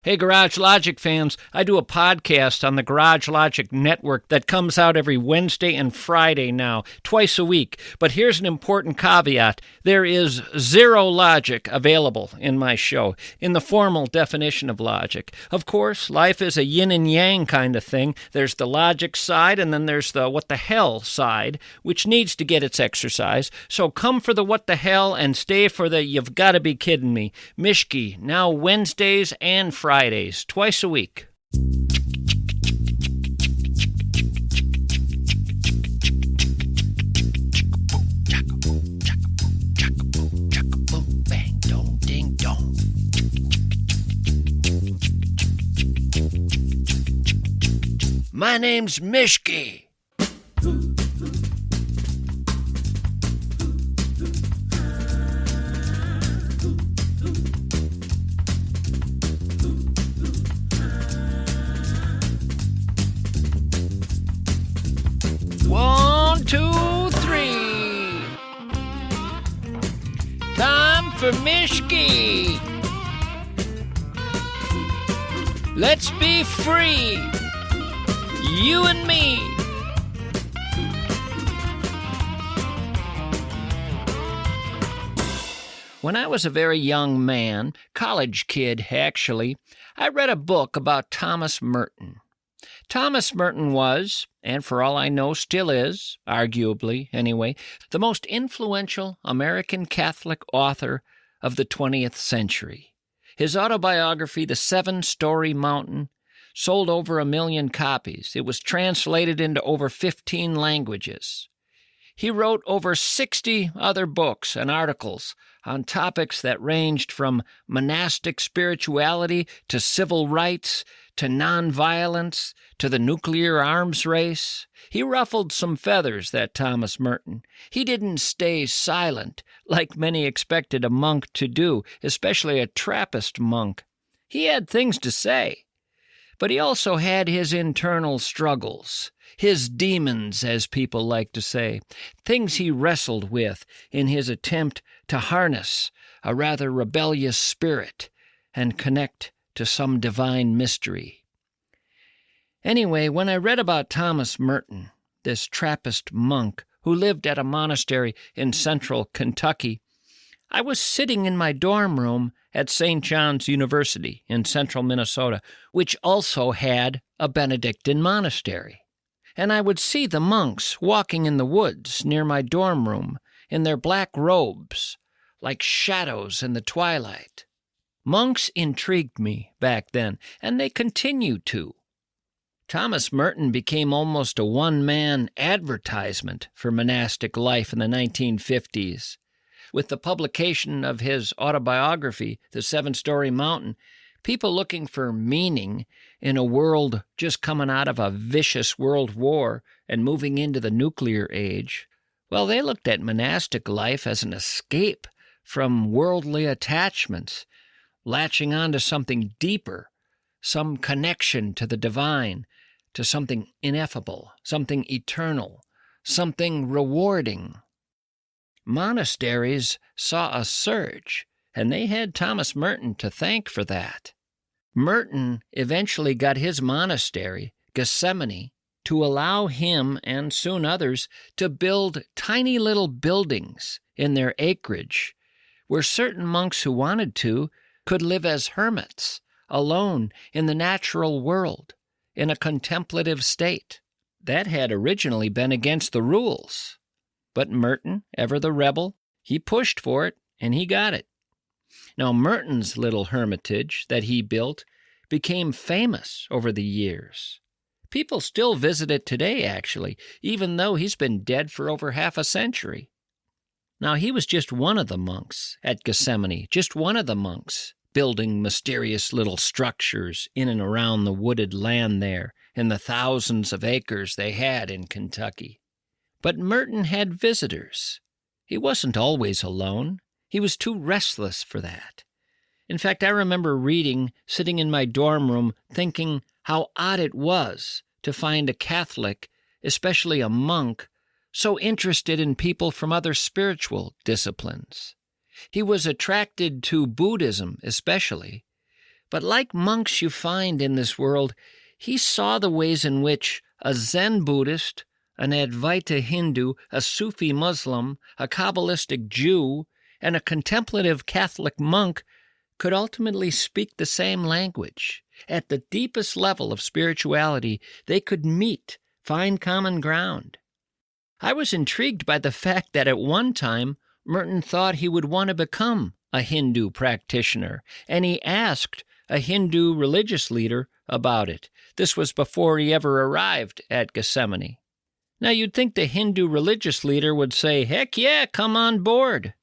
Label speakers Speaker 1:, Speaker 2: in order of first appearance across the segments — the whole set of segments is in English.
Speaker 1: Hey, Garage Logic fans, I do a podcast on the Garage Logic Network that comes out every Wednesday and Friday now, twice a week. But here's an important caveat. There is zero logic available in my show, in the formal definition of logic. Of course, life is a yin and yang kind of thing. There's the logic side, and then there's the what the hell side, which needs to get its exercise. So come for the what the hell and stay for the you've got to be kidding me. MISCHKE, now Wednesdays and Fridays, twice a week. My name's MISCHKE. One, two, three. Time for MISCHKE. Let's be free. You and me. When I was a very young man, college kid actually, I read a book about Thomas Merton. Thomas Merton was, and for all I know still is, arguably anyway, the most influential American Catholic author of the 20th century. His autobiography, The 7-Story Mountain, sold over 1 million copies. It was translated into over 15 languages. He wrote over 60 other books and articles on topics that ranged from monastic spirituality to civil rights to nonviolence to the nuclear arms race. He ruffled some feathers, that Thomas Merton. He didn't stay silent like many expected a monk to do, especially a Trappist monk. He had things to say. But he also had his internal struggles, his demons, as people like to say, things he wrestled with in his attempt to harness a rather rebellious spirit and connect to some divine mystery. Anyway, when I read about Thomas Merton, this Trappist monk who lived at a monastery in central Kentucky, I was sitting in my dorm room at St. John's University in central Minnesota, which also had a Benedictine monastery. And I would see the monks walking in the woods near my dorm room in their black robes, like shadows in the twilight. Monks intrigued me back then, and they continue to. Thomas Merton became almost a one-man advertisement for monastic life in the 1950s. With the publication of his autobiography, The 7-Story Mountain, people looking for meaning in a world just coming out of a vicious world war and moving into the nuclear age, well, they looked at monastic life as an escape from worldly attachments, latching on to something deeper, some connection to the divine, to something ineffable, something eternal, something rewarding. Monasteries saw a surge, and they had Thomas Merton to thank for that. Merton eventually got his monastery, Gethsemane, to allow him and soon others to build tiny little buildings in their acreage where certain monks who wanted to could live as hermits, alone in the natural world, in a contemplative state. That had originally been against the rules. But Merton, ever the rebel, he pushed for it, and he got it. Now, Merton's little hermitage that he built became famous over the years. People still visit it today, actually, even though he's been dead for over half a century. Now, he was just one of the monks at Gethsemane, just one of the monks, building mysterious little structures in and around the wooded land there in the thousands of acres they had in Kentucky. But Merton had visitors. He wasn't always alone. He was too restless for that. In fact, I remember reading, sitting in my dorm room, thinking how odd it was to find a Catholic, especially a monk, so interested in people from other spiritual disciplines. He was attracted to Buddhism especially, But like monks you find in this world, he saw the ways in which a Zen Buddhist, an Advaita Hindu, a Sufi Muslim, a Kabbalistic Jew, and a contemplative Catholic monk could ultimately speak the same language. At the deepest level of spirituality, they could meet, find common ground. I was intrigued by the fact that at one time, Merton thought he would want to become a Hindu practitioner, and he asked a Hindu religious leader about it. This was before he ever arrived at Gethsemane. Now, you'd think the Hindu religious leader would say, "Heck yeah, come on board."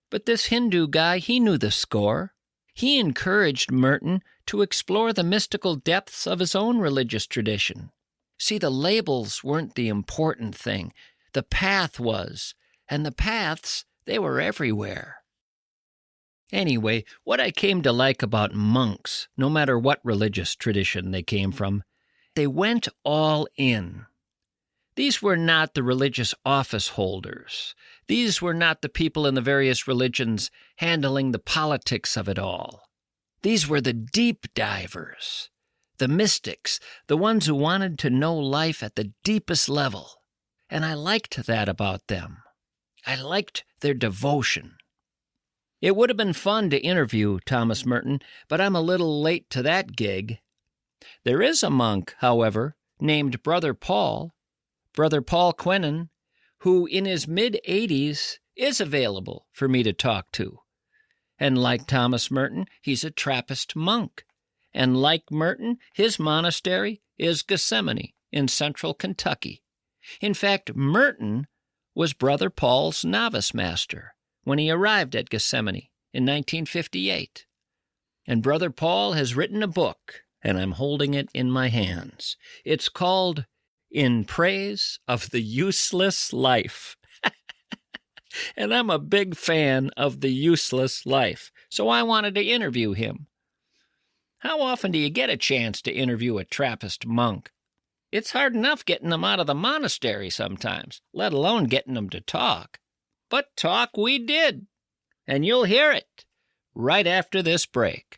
Speaker 1: But this Hindu guy, he knew the score. He encouraged Merton to explore the mystical depths of his own religious tradition. See, the labels weren't the important thing. The path was, and the paths, they were everywhere. Anyway, what I came to like about monks, no matter what religious tradition they came from, they went all in. These were not the religious office holders. These were not the people in the various religions handling the politics of it all. These were the deep divers, the mystics, the ones who wanted to know life at the deepest level. And I liked that about them. I liked their devotion. It would have been fun to interview Thomas Merton, but I'm a little late to that gig. There is a monk, however, named Brother Paul Quenin, who in his mid-80s is available for me to talk to. And like Thomas Merton, he's a Trappist monk. And like Merton, his monastery is Gethsemane in central Kentucky. In fact, Merton was Brother Paul's novice master when he arrived at Gethsemane in 1958. And Brother Paul has written a book, and I'm holding it in my hands. It's called In Praise of the Useless Life. And I'm a big fan of the useless life, so I wanted to interview him. How often do you get a chance to interview a Trappist monk? It's hard enough getting them out of the monastery sometimes, let alone getting them to talk. But talk we did, and you'll hear it right after this break.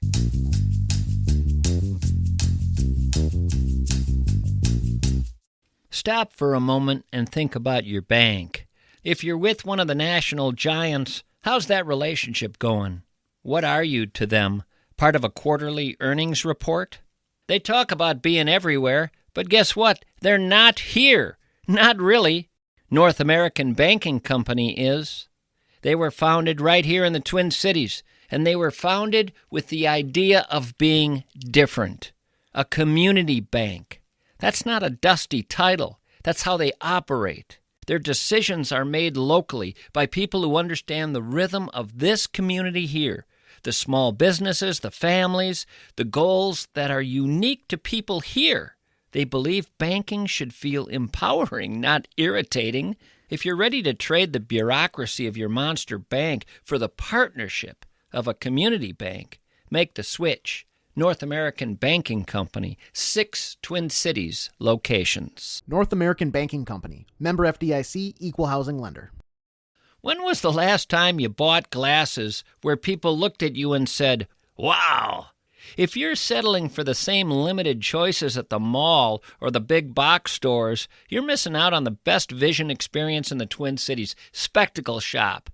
Speaker 1: Stop for a moment and think about your bank. If you're with one of the national giants, how's that relationship going? What are you to them? Part of a quarterly earnings report? They talk about being everywhere, but guess what? They're not here. Not really. North American Banking Company is. They were founded right here in the Twin Cities, and they were founded with the idea of being different. A community bank. That's not a dusty title. That's how they operate. Their decisions are made locally by people who understand the rhythm of this community here, the small businesses, the families, the goals that are unique to people here. They believe banking should feel empowering, not irritating. If you're ready to trade the bureaucracy of your monster bank for the partnership of a community bank, make the switch. North American Banking Company, 6 Twin Cities locations.
Speaker 2: North American Banking Company, member FDIC, equal housing lender.
Speaker 1: When was the last time you bought glasses where people looked at you and said, "Wow"? If you're settling for the same limited choices at the mall or the big box stores, you're missing out on the best vision experience in the Twin Cities, Spectacle Shop.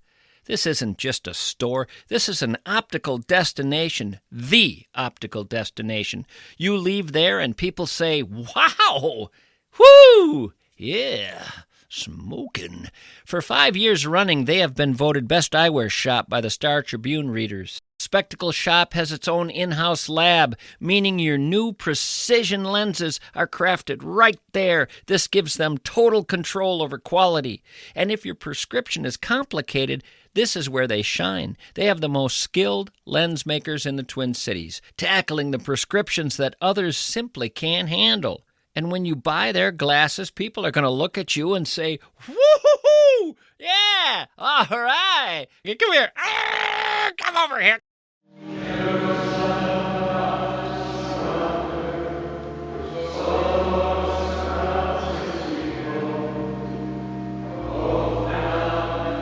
Speaker 1: This isn't just a store. This is an optical destination, the optical destination. You leave there and people say, "Wow, whoo, yeah, smoking." For 5 years running, they have been voted best eyewear shop by the Star Tribune readers. Spectacle Shop has its own in-house lab, meaning your new precision lenses are crafted right there. This gives them total control over quality. And if your prescription is complicated, this is where they shine. They have the most skilled lens makers in the Twin Cities, tackling the prescriptions that others simply can't handle. And when you buy their glasses, people are going to look at you and say, "Woo-hoo-hoo! Yeah, all right. Come here. Come over here."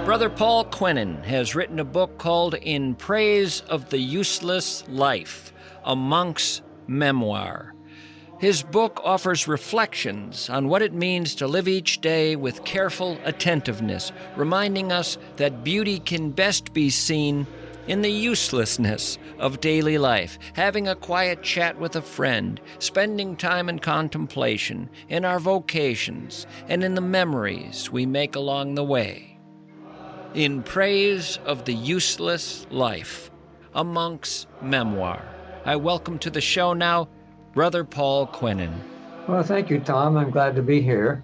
Speaker 1: Brother Paul Quenin has written a book called In Praise of the Useless Life, A Monk's Memoir. His book offers reflections on what it means to live each day with careful attentiveness, reminding us that beauty can best be seen in the uselessness of daily life, having a quiet chat with a friend, spending time in contemplation, in our vocations, and in the memories we make along the way. In Praise of the Useless Life, A Monk's Memoir. I welcome to the show now Brother Paul Quinnen.
Speaker 3: Well, thank you, Tom. I'm glad to be here.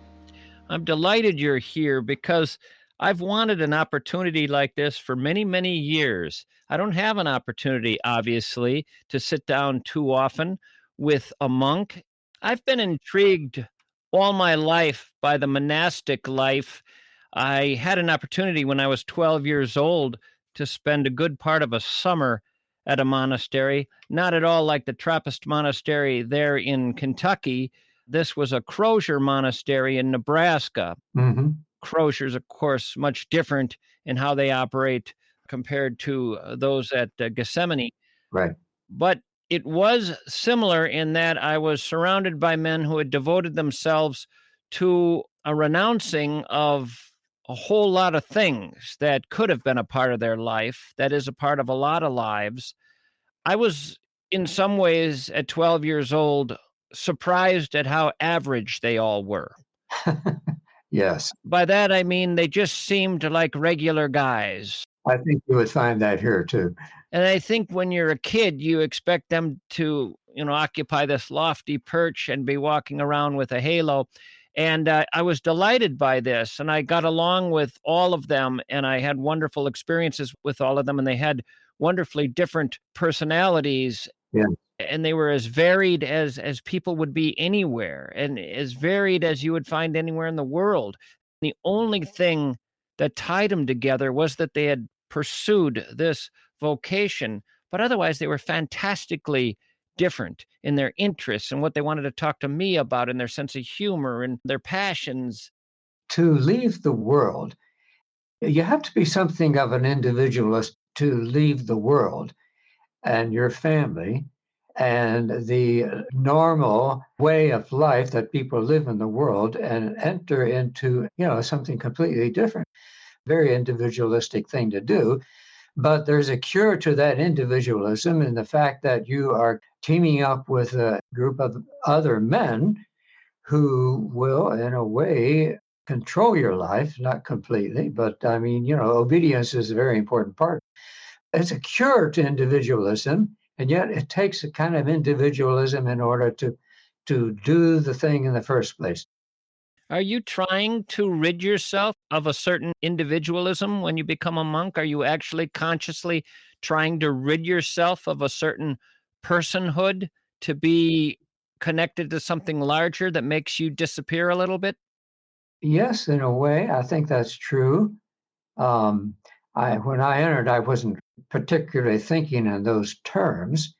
Speaker 1: I'm delighted you're here because I've wanted an opportunity like this for many, many years. I don't have an opportunity, obviously, to sit down too often with a monk. I've been intrigued all my life by the monastic life. I had an opportunity when I was 12 years old to spend a good part of a summer at a monastery, not at all like the Trappist monastery there in Kentucky. This was a Crozier monastery in Nebraska.
Speaker 3: Mm-hmm.
Speaker 1: Crozier's, of course, much different in how they operate compared to those at Gethsemane.
Speaker 3: Right.
Speaker 1: But it was similar in that I was surrounded by men who had devoted themselves to a renouncing of a whole lot of things that could have been a part of their life, that is a part of a lot of lives. I was, in some ways, at 12 years old, surprised at how average they all were.
Speaker 3: Yes.
Speaker 1: By that, I mean they just seemed like regular guys.
Speaker 3: I think you would find that here, too.
Speaker 1: And I think when you're a kid, you expect them to, occupy this lofty perch and be walking around with a halo. And I was delighted by this, and I got along with all of them, and I had wonderful experiences with all of them, and they had wonderfully different personalities.
Speaker 3: Yeah.
Speaker 1: And they were as varied as people would be anywhere, and as varied as you would find anywhere in the world. The only thing that tied them together was that they had pursued this vocation, but otherwise they were fantastically different in their interests and what they wanted to talk to me about, and their sense of humor and their passions.
Speaker 3: To leave the world, you have to be something of an individualist to leave the world and your family and the normal way of life that people live in the world and enter into, something completely different. Very individualistic thing to do. But there's a cure to that individualism in the fact that you are teaming up with a group of other men who will, in a way, control your life, not completely, but I mean, obedience is a very important part. It's a cure to individualism, and yet it takes a kind of individualism in order to do the thing in the first place.
Speaker 1: Are you trying to rid yourself of a certain individualism when you become a monk? Are you actually consciously trying to rid yourself of a certain personhood to be connected to something larger that makes you disappear a little bit?
Speaker 3: Yes, in a way, I think that's true. When I entered, I wasn't particularly thinking in those terms.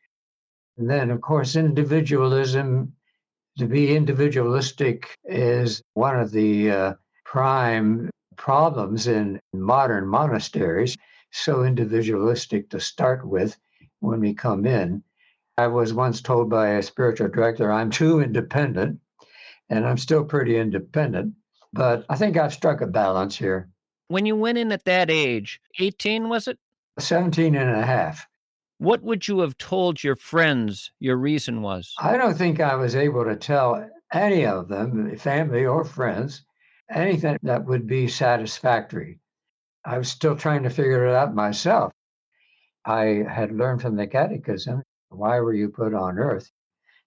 Speaker 3: And then, of course, individualism, to be individualistic is one of the prime problems in modern monasteries. So individualistic to start with when we come in. I was once told by a spiritual director, I'm too independent, and I'm still pretty independent. But I think I've struck a balance here.
Speaker 1: When you went in at that age, 18, was it?
Speaker 3: 17 and a half.
Speaker 1: What would you have told your friends your reason was?
Speaker 3: I don't think I was able to tell any of them, family or friends, anything that would be satisfactory. I was still trying to figure it out myself. I had learned from the catechism, why were you put on earth?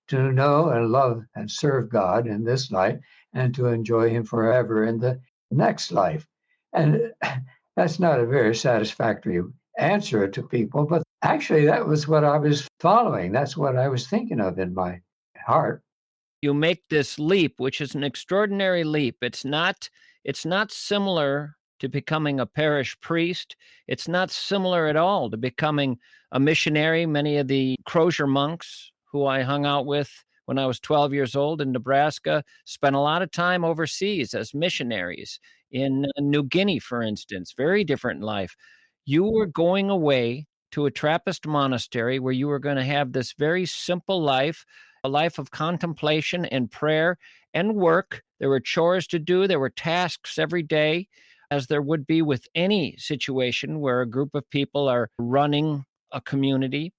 Speaker 3: To know and love and serve God in this life and to enjoy him forever in the next life. And that's not a very satisfactory answer to people, but actually that was what I was following. That's what I was thinking of in my heart.
Speaker 1: You make this leap, which is an extraordinary leap. It's not similar to becoming a parish priest. It's not similar at all to becoming a missionary. Many of the Crozier monks who I hung out with when I was 12 years old in Nebraska spent a lot of time overseas as missionaries in New Guinea, for instance. Very different in life. You were going away to a Trappist monastery where you were going to have this very simple life, a life of contemplation and prayer and work. There were chores to do, there were tasks every day, as there would be with any situation where a group of people are running a community.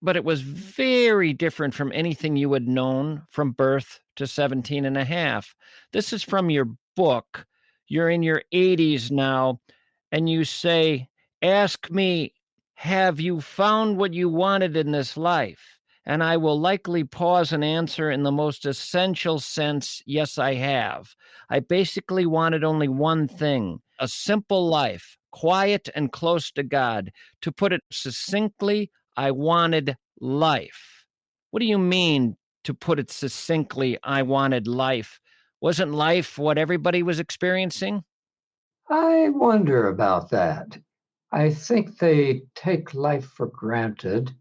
Speaker 1: But it was very different from anything you had known from birth to 17 and a half. This is from your book. You're in your 80s now, and you say, "Ask me, have you found what you wanted in this life? And I will likely pause and answer in the most essential sense, yes, I have. I basically wanted only one thing, a simple life, quiet and close to God. To put it succinctly, I wanted life." What do you mean, to put it succinctly, I wanted life? Wasn't life what everybody was experiencing?
Speaker 3: I wonder about that. I think they take life for granted.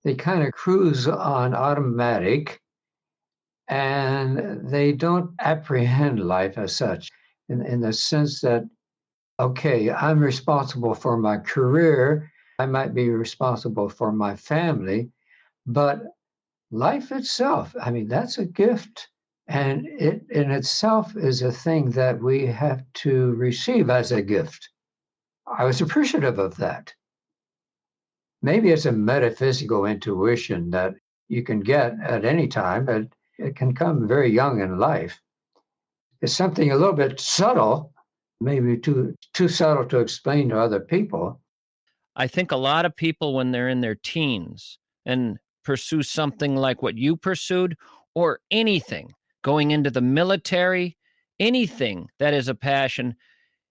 Speaker 3: They kind of cruise on automatic and they don't apprehend life as such in the sense that, okay, I'm responsible for my career. I might be responsible for my family, but life itself, I mean, that's a gift. And it in itself is a thing that we have to receive as a gift. I was appreciative of that. Maybe it's a metaphysical intuition that you can get at any time, but it can come very young in life. It's something a little bit subtle, maybe too subtle to explain to other people.
Speaker 1: I think a lot of people, when they're in their teens and pursue something like what you pursued, or anything, going into the military, anything that is a passion,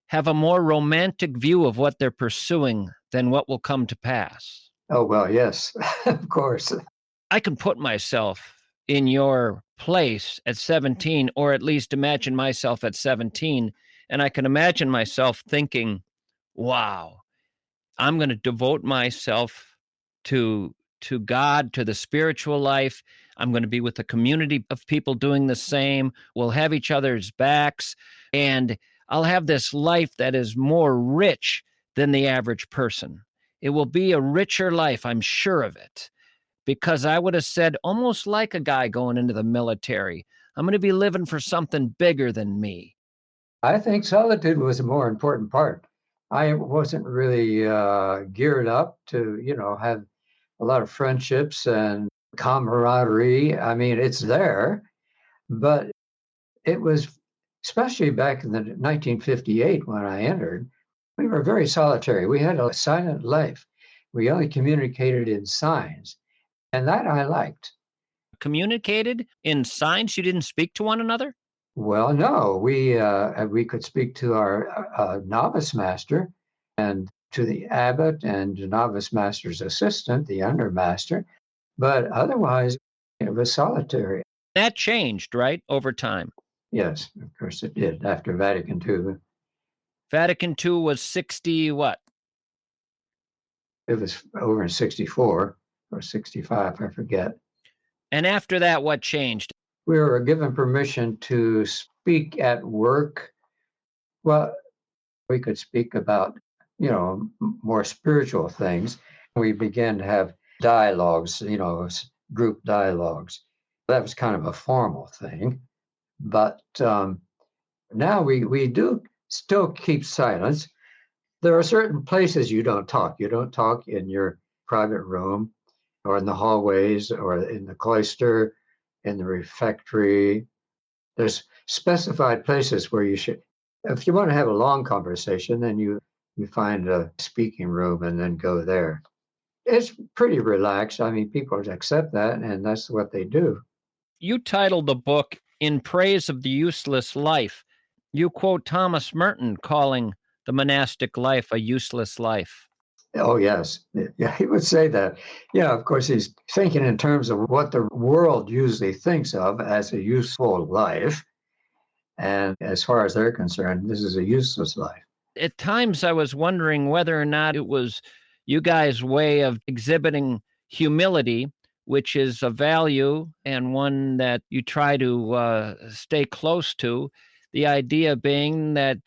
Speaker 1: have a more romantic view of what they're pursuing than what will come to pass.
Speaker 3: Oh, well, yes, of course.
Speaker 1: I can put myself in your place at 17, or at least imagine myself at 17, and I can imagine myself thinking, wow, I'm going to devote myself to God, to the spiritual life. I'm going to be with a community of people doing the same. We'll have each other's backs, and I'll have this life that is more rich than the average person. It will be a richer life, I'm sure of it, because I would have said, almost like a guy going into the military, I'm going to be living for something bigger than me.
Speaker 3: I think solitude was a more important part. I wasn't really geared up to, have a lot of friendships and camaraderie. I mean, it's there, but it was, especially back in the 1958 when I entered, we were very solitary. We had a silent life. We only communicated in signs, and that I liked.
Speaker 1: Communicated in signs? You didn't speak to one another?
Speaker 3: Well, no, we could speak to our novice master and to the abbot and the novice master's assistant, the undermaster, but otherwise it was solitary.
Speaker 1: That changed, right, over time.
Speaker 3: Yes, of course it did after Vatican II.
Speaker 1: Vatican II was 60 what?
Speaker 3: It was over in 64 or 65, I forget.
Speaker 1: And after that, what changed?
Speaker 3: We were given permission to speak at work. Well, we could speak about, more spiritual things. We began to have dialogues, group dialogues. That was kind of a formal thing. But now we do still keep silence. There are certain places you don't talk. You don't talk in your private room or in the hallways or in the cloister, in the refectory. There's specified places where you should, if you want to have a long conversation, then you find a speaking room and then go there. It's pretty relaxed. I mean, people accept that, and that's what they do.
Speaker 1: You titled the book In Praise of the Useless Life. You quote Thomas Merton calling the monastic life a useless life.
Speaker 3: Oh, yes. Yeah, he would say that. Yeah, of course, he's thinking in terms of what the world usually thinks of as a useful life. And as far as they're concerned, this is a useless life.
Speaker 1: At times I was wondering whether or not it was you guys' way of exhibiting humility, which is a value and one that you try to stay close to. The idea being that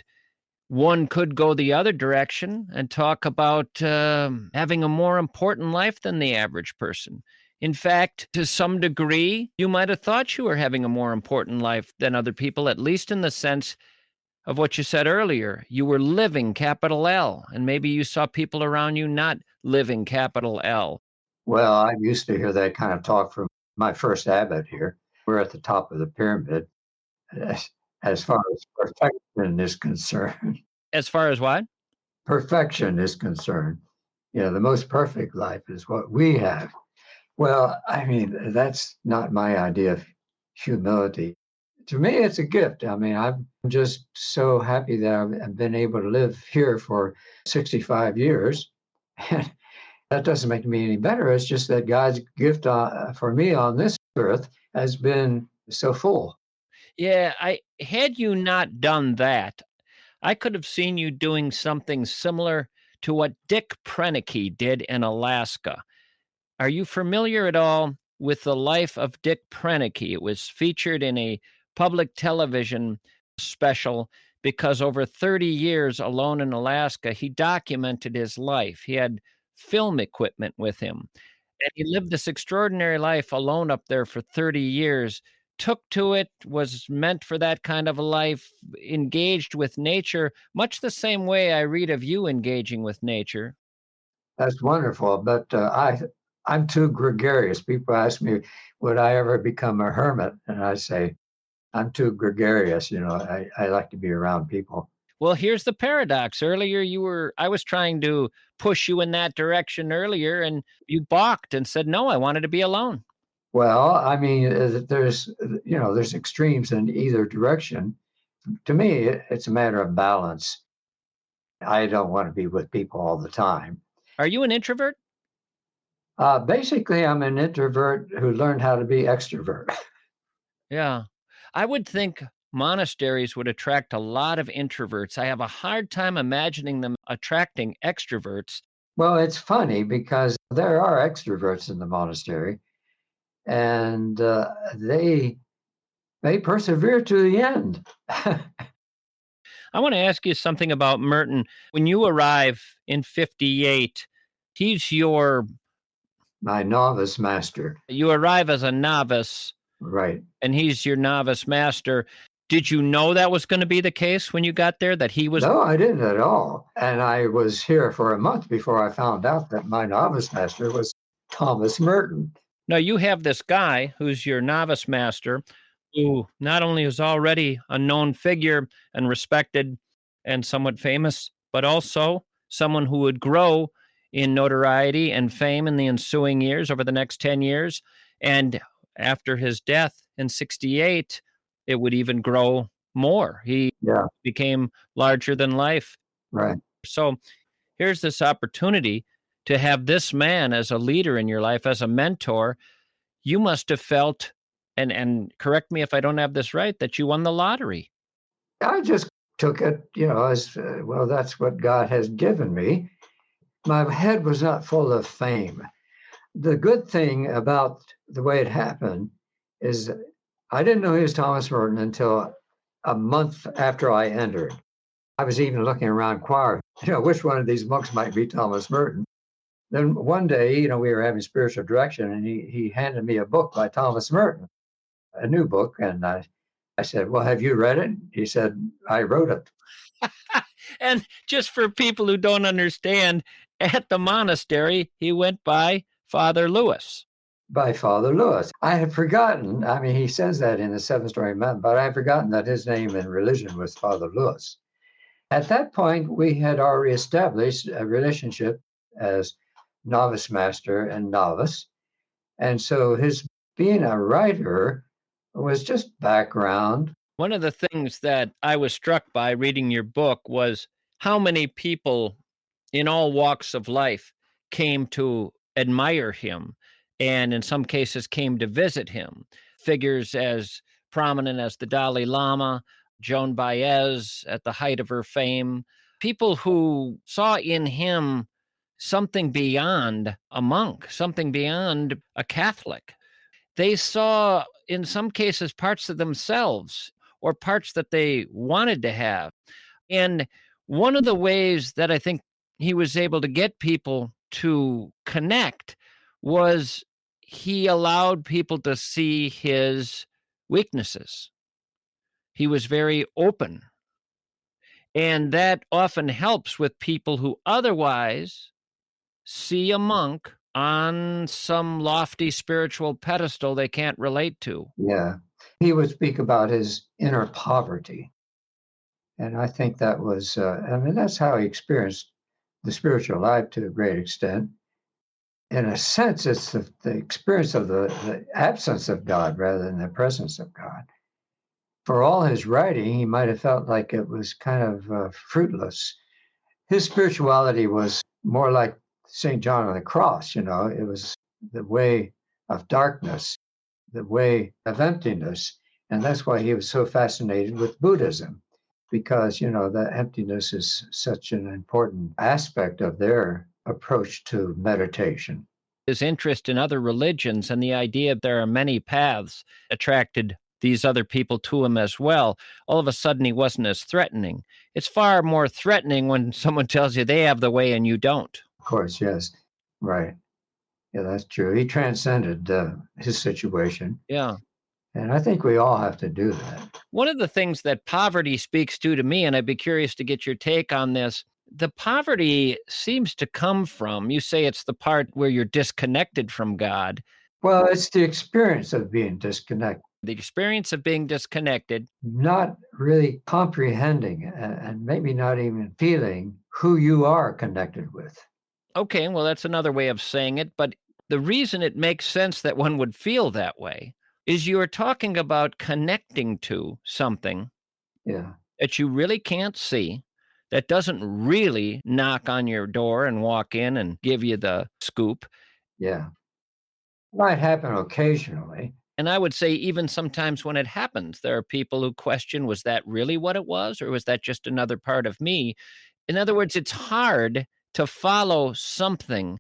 Speaker 1: One could go the other direction and talk about having a more important life than the average person. In fact, to some degree, you might have thought you were having a more important life than other people, at least in the sense of what you said earlier. You were living capital L, and maybe you saw people around you not living capital L.
Speaker 3: Well, I used to hear that kind of talk from my first abbot here. We're at the top of the pyramid as, as far as perfection is concerned.
Speaker 1: As far as what?
Speaker 3: Perfection is concerned. The most perfect life is what we have. Well, I mean, that's not my idea of humility. To me, it's a gift. I mean, I'm just so happy that I've been able to live here for 65 years. And that doesn't make me any better. It's just that God's gift for me on this earth has been so full.
Speaker 1: Yeah, I had you not done that, I could have seen you doing something similar to what Dick Proenneke did in Alaska. Are you familiar at all with the life of Dick Proenneke? It was featured in a public television special because over 30 years alone in Alaska, he documented his life. He had film equipment with him, and he lived this extraordinary life alone up there for 30 years. Took to it, was meant for that kind of a life, engaged with nature, much the same way I read of you engaging with nature.
Speaker 3: That's wonderful. But I'm too gregarious. People ask me, would I ever become a hermit? And I say, I'm too gregarious. I like to be around people.
Speaker 1: Well, here's the paradox. Earlier, I was trying to push you in that direction earlier, and you balked and said, no, I wanted to be alone.
Speaker 3: Well, I mean, there's extremes in either direction. To me, it's a matter of balance. I don't want to be with people all the time.
Speaker 1: Are you an introvert?
Speaker 3: Basically, I'm an introvert who learned how to be extrovert.
Speaker 1: Yeah. I would think monasteries would attract a lot of introverts. I have a hard time imagining them attracting extroverts.
Speaker 3: Well, it's funny because there are extroverts in the monastery, and they persevere to the end.
Speaker 1: I want to ask you something about Merton. When you arrive in 58, he's
Speaker 3: My novice master,
Speaker 1: you arrive as a novice
Speaker 3: right?
Speaker 1: and he's your novice master. Did you know that was going to be the case when you got there, that he was?
Speaker 3: No, I didn't at all. And I was here for a month before I found out that my novice master was Thomas Merton.
Speaker 1: No, you have this guy who's your novice master who not only is already a known figure and respected and somewhat famous, but also someone who would grow in notoriety and fame in the ensuing years over the next 10 years. And after his death in 68, it would even grow more. He
Speaker 3: Yeah,
Speaker 1: became larger than life.
Speaker 3: right.
Speaker 1: So here's this opportunity to have this man as a leader in your life, as a mentor. You must have felt, and correct me if I don't have this right, that you won the lottery.
Speaker 3: I just took it, as well, that's what God has given me. My head was not full of fame. The good thing about the way it happened is I didn't know he was Thomas Merton until a month after I entered. I was even looking around choir, which one of these monks might be Thomas Merton. Then one day, we were having spiritual direction, and he handed me a book by Thomas Merton, a new book. And I said, well, have you read it? He said, I wrote it.
Speaker 1: And just for people who don't understand, at the monastery, he went by Father Lewis.
Speaker 3: By Father Lewis. I had forgotten, I mean, he says that in the Seven Story Mountain, but I had forgotten that his name in religion was Father Lewis. At that point, we had already established a relationship as novice master and novice. And so his being a writer was just background.
Speaker 1: One of the things that I was struck by reading your book was how many people in all walks of life came to admire him and in some cases came to visit him. Figures as prominent as the Dalai Lama, Joan Baez at the height of her fame, people who saw in him something beyond a monk, something beyond a Catholic. They saw, in some cases, parts of themselves or parts that they wanted to have. And One of the ways that I think he was able to get people to connect was he allowed people to see his weaknesses. He was very open. And that often helps with people who otherwise see a monk on some lofty spiritual pedestal they can't relate to.
Speaker 3: Yeah. He would speak about his inner poverty. And I think that was, I mean, that's how he experienced the spiritual life to a great extent. In a sense, it's the experience of the absence of God rather than the presence of God. For all his writing, he might have felt like it was kind of fruitless. His spirituality was more like St. John on the cross, it was the way of darkness, the way of emptiness. And that's why he was so fascinated with Buddhism, because, the emptiness is such an important aspect of their approach to meditation.
Speaker 1: His interest in other religions and the idea there are many paths attracted these other people to him as well. All of a sudden, he wasn't as threatening. It's far more threatening when someone tells you they have the way and you don't.
Speaker 3: Of course, yes. Right. Yeah, that's true. He transcended his situation.
Speaker 1: Yeah.
Speaker 3: And I think we all have to do that.
Speaker 1: One of the things that poverty speaks to me, and I'd be curious to get your take on this, the poverty seems to come from, you say it's the part where you're disconnected from God.
Speaker 3: Well, it's the experience of being disconnected,
Speaker 1: The experience of being disconnected.
Speaker 3: not really comprehending and maybe not even feeling who you are connected with.
Speaker 1: Okay, well, that's another way of saying it. But the reason it makes sense that one would feel that way is you're talking about connecting to something
Speaker 3: Yeah.
Speaker 1: that you really can't see, that doesn't really knock on your door and walk in and give you the scoop.
Speaker 3: Yeah. Might happen occasionally.
Speaker 1: And I would say even sometimes when it happens, there are people who question, was that really what it was? Or was that just another part of me? In other words, it's hard to follow something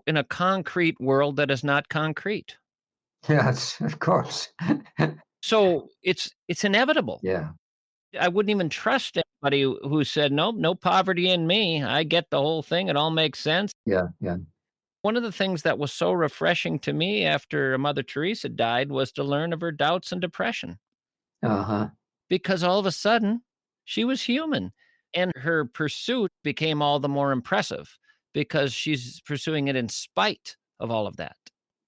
Speaker 1: in a concrete world that is not concrete.
Speaker 3: Yes, of course.
Speaker 1: So it's inevitable.
Speaker 3: Yeah.
Speaker 1: I wouldn't even trust anybody who said, nope, no poverty in me. I get the whole thing. It all makes sense.
Speaker 3: Yeah. Yeah.
Speaker 1: One of the things that was so refreshing to me after Mother Teresa died was to learn of her doubts and depression,
Speaker 3: Uh-huh.
Speaker 1: because all of a sudden she was human and her pursuit became all the more impressive because she's pursuing it in spite of all of that.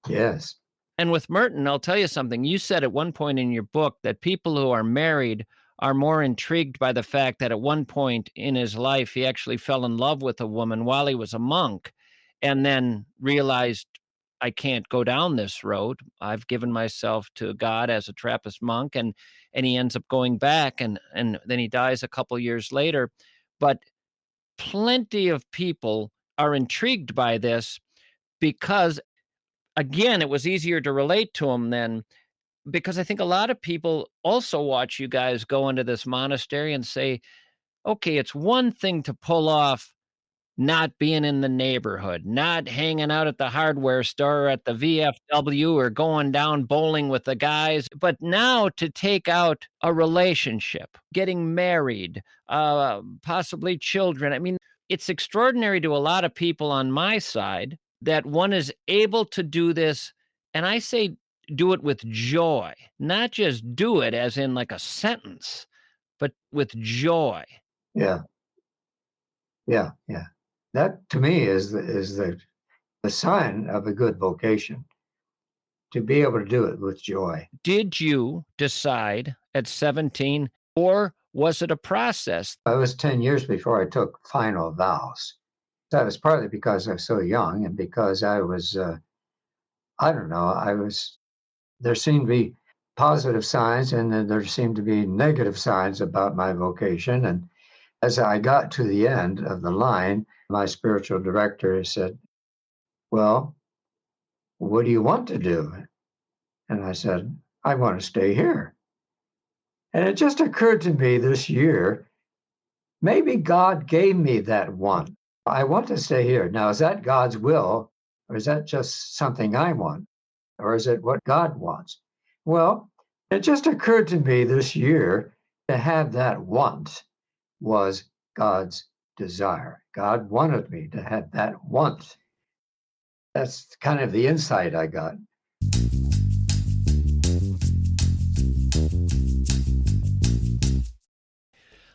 Speaker 3: Yes.
Speaker 1: And with Merton, I'll tell you something. You said at one point in your book that people who are married are more intrigued by the fact that at one point in his life, he actually fell in love with a woman while he was a monk and then realized, I can't go down this road. I've given myself to God as a Trappist monk, and he ends up going back, and then he dies a couple years later. But plenty of people are intrigued by this because, again, it was easier to relate to him then, because I think a lot of people also watch you guys go into this monastery and say, okay, it's one thing to pull off not being in the neighborhood, not hanging out at the hardware store or at the VFW or going down bowling with the guys, but now to take out a relationship, getting married, possibly children. I mean, it's extraordinary to a lot of people on my side that one is able to do this. And I say, do it with joy, not just do it as in like a sentence, but with joy.
Speaker 3: Yeah. Yeah. Yeah. That to me is the sign of a good vocation, to be able to do it with joy.
Speaker 1: Did you decide at 17, or was it a process?
Speaker 3: It was 10 years before I took final vows. That was partly because I was so young and because I was, I don't know, there seemed to be positive signs and then there seemed to be negative signs about my vocation. And as I got to the end of the line, my spiritual director said, well, what do you want to do? And I said, I want to stay here. And it just occurred to me this year, maybe God gave me that want. I want to stay here. Now, is that God's will, or is that just something I want? Or is it what God wants? Well, it just occurred to me this year to have that want was God's desire. God wanted me to have that want. That's kind of the insight I got.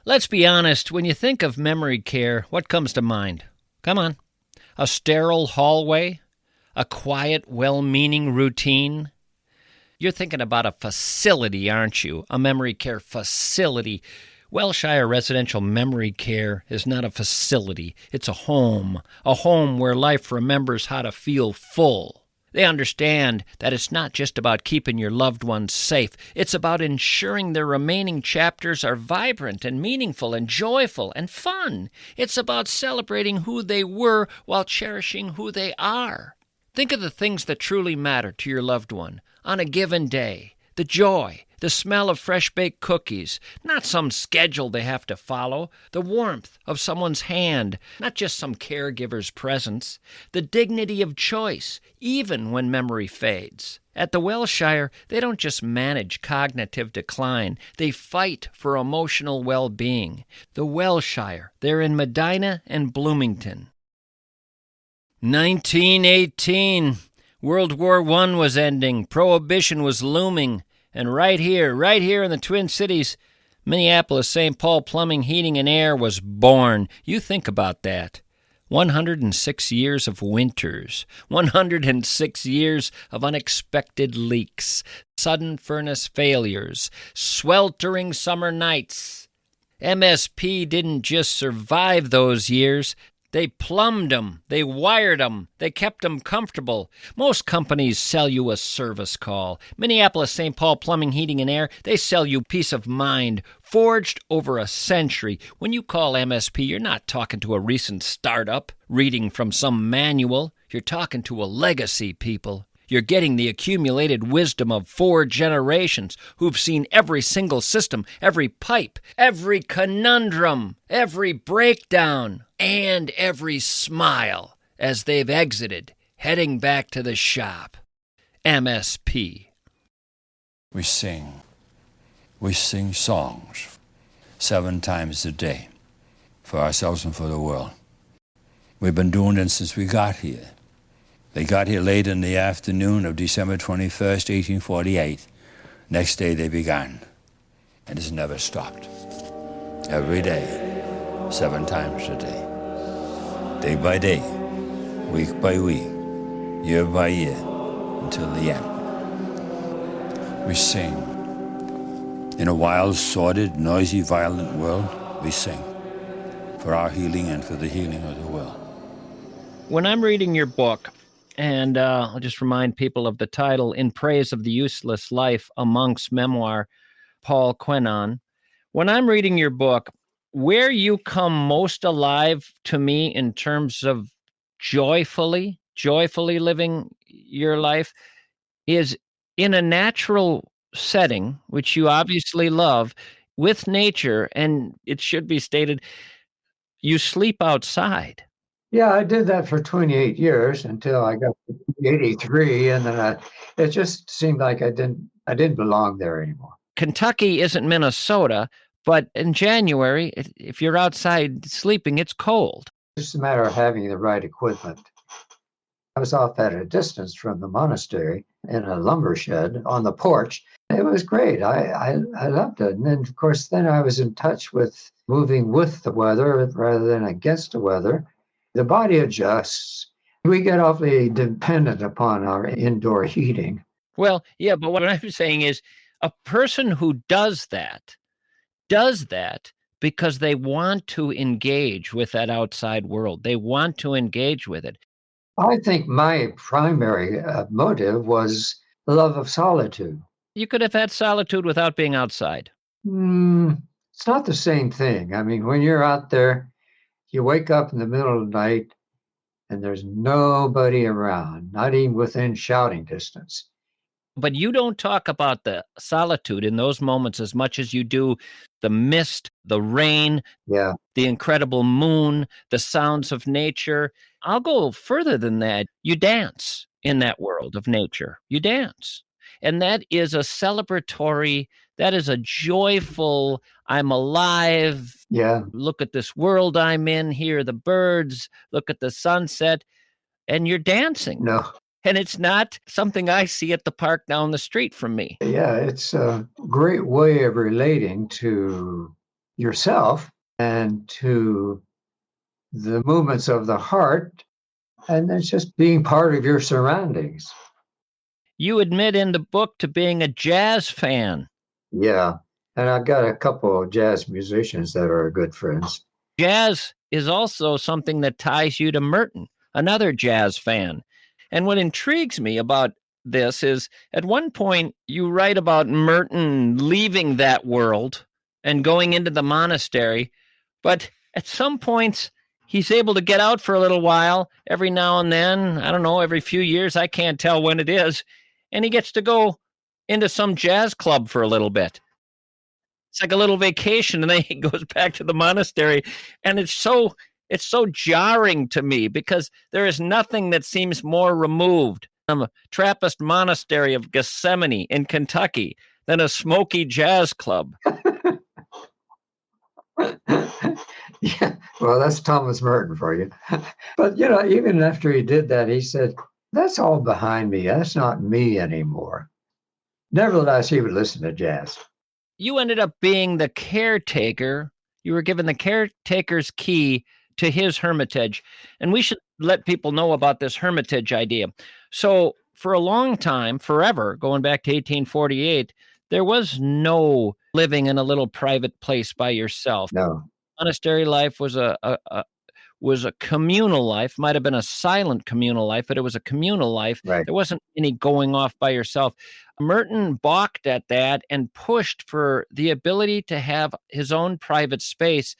Speaker 1: Let's be honest, when you think of memory care, what comes to mind? Come on. A sterile hallway? A quiet, well-meaning routine? You're thinking about a facility, aren't you? A memory care facility. Wellshire Residential Memory Care is not a facility. It's a home where life remembers how to feel full. They understand that it's not just about keeping your loved ones safe. It's about ensuring their remaining chapters are vibrant and meaningful and joyful and fun. It's about celebrating who they were while cherishing who they are. Think of the things that truly matter to your loved one on a given day. The joy, the smell of fresh-baked cookies, not some schedule they have to follow, the warmth of someone's hand, not just some caregiver's presence, the dignity of choice, even when memory fades. At the Wellshire, they don't just manage cognitive decline, they fight for emotional well-being. The Wellshire, they're in Medina and Bloomington. 1918. World War I was ending, Prohibition was looming, and right here in the Twin Cities, Minneapolis St. Paul Plumbing, Heating, and Air was born. You think about that. 106 years of winters, 106 years of unexpected leaks, sudden furnace failures, sweltering summer nights. MSP didn't just survive those years. They plumbed them, they wired them, they kept them comfortable. Most companies sell you a service call. Minneapolis St. Paul Plumbing, Heating, and Air, they sell you peace of mind, forged over a century. When you call MSP, you're not talking to a recent startup, reading from some manual. You're talking to a legacy, people. You're getting the accumulated wisdom of 4 generations who've seen every single system, every pipe, every conundrum, every breakdown, and every smile as they've exited, heading back to the shop. MSP.
Speaker 4: We sing songs 7 times a day for ourselves and for the world. We've been doing it since we got here. They got here late in the afternoon of December 21st, 1848. Next day they began, and it's never stopped. Every day, 7 times a day. Day by day, week by week, year by year, until the end. We sing. In a wild, sordid, noisy, violent world, we sing for our healing and for the healing of the world.
Speaker 1: When I'm reading your book, and I'll just remind people of the title, In Praise of the Useless Life, a Monk's Memoir, Paul Quenon. When I'm reading your book, where you come most alive to me in terms of joyfully living your life is in a natural setting, which you obviously love, with nature, and it should be stated, you sleep outside.
Speaker 3: Yeah, I did that for 28 years until I got to 83, and then it just seemed like I didn't belong there anymore.
Speaker 1: Kentucky isn't Minnesota, but in January, if you're outside sleeping, it's cold.
Speaker 3: It's just a matter of having the right equipment. I was off at a distance from the monastery in a lumber shed on the porch. It was great. I loved it. And then, of course, then I was in touch with moving with the weather rather than against the weather. The body adjusts. We get awfully dependent upon our indoor heating.
Speaker 1: Well, yeah, but what I'm saying is a person who does that because they want to engage with that outside world. They want to engage with it.
Speaker 3: I think my primary motive was the love of solitude.
Speaker 1: You could have had solitude without being outside.
Speaker 3: It's not the same thing. I mean, when you're out there, you wake up in the middle of the night and there's nobody around, not even within shouting distance.
Speaker 1: But you don't talk about the solitude in those moments as much as you do the mist, the rain,
Speaker 3: Yeah.
Speaker 1: the incredible moon, the sounds of nature. I'll go further than that. You dance in that world of nature. You dance. And that is a celebratory, that is a joyful, I'm alive.
Speaker 3: Yeah.
Speaker 1: Look at this world I'm in, hear the birds, look at the sunset, and you're dancing.
Speaker 3: No.
Speaker 1: And it's not something I see at the park down the street from me.
Speaker 3: Yeah, it's a great way of relating to yourself and to the movements of the heart, and it's just being part of your surroundings.
Speaker 1: You admit in the book to being a jazz fan.
Speaker 3: Yeah, and I've got a couple of jazz musicians that are good friends.
Speaker 1: Jazz is also something that ties you to Merton, another jazz fan. And what intrigues me about this is at one point you write about Merton leaving that world and going into the monastery, but at some points he's able to get out for a little while every now and then. I don't know, every few years, I can't tell when it is, and he gets to go into some jazz club for a little bit. It's like a little vacation, and then he goes back to the monastery, and it's so jarring to me because there is nothing that seems more removed from a Trappist monastery of Gethsemane in Kentucky than a smoky jazz club.
Speaker 3: Yeah, well, that's Thomas Merton for you. But, even after he did that, he said, that's all behind me. That's not me anymore. Nevertheless, he would listen to jazz.
Speaker 1: You ended up being the caretaker. You were given the caretaker's key to his hermitage. And we should let people know about this hermitage idea. So for a long time, forever, going back to 1848, there was no living in a little private place by yourself.
Speaker 3: No.
Speaker 1: Monastery life was a communal life, might have been a silent communal life, but it was a communal life.
Speaker 3: Right.
Speaker 1: There wasn't any going off by yourself. Merton balked at that and pushed for the ability to have his own private space,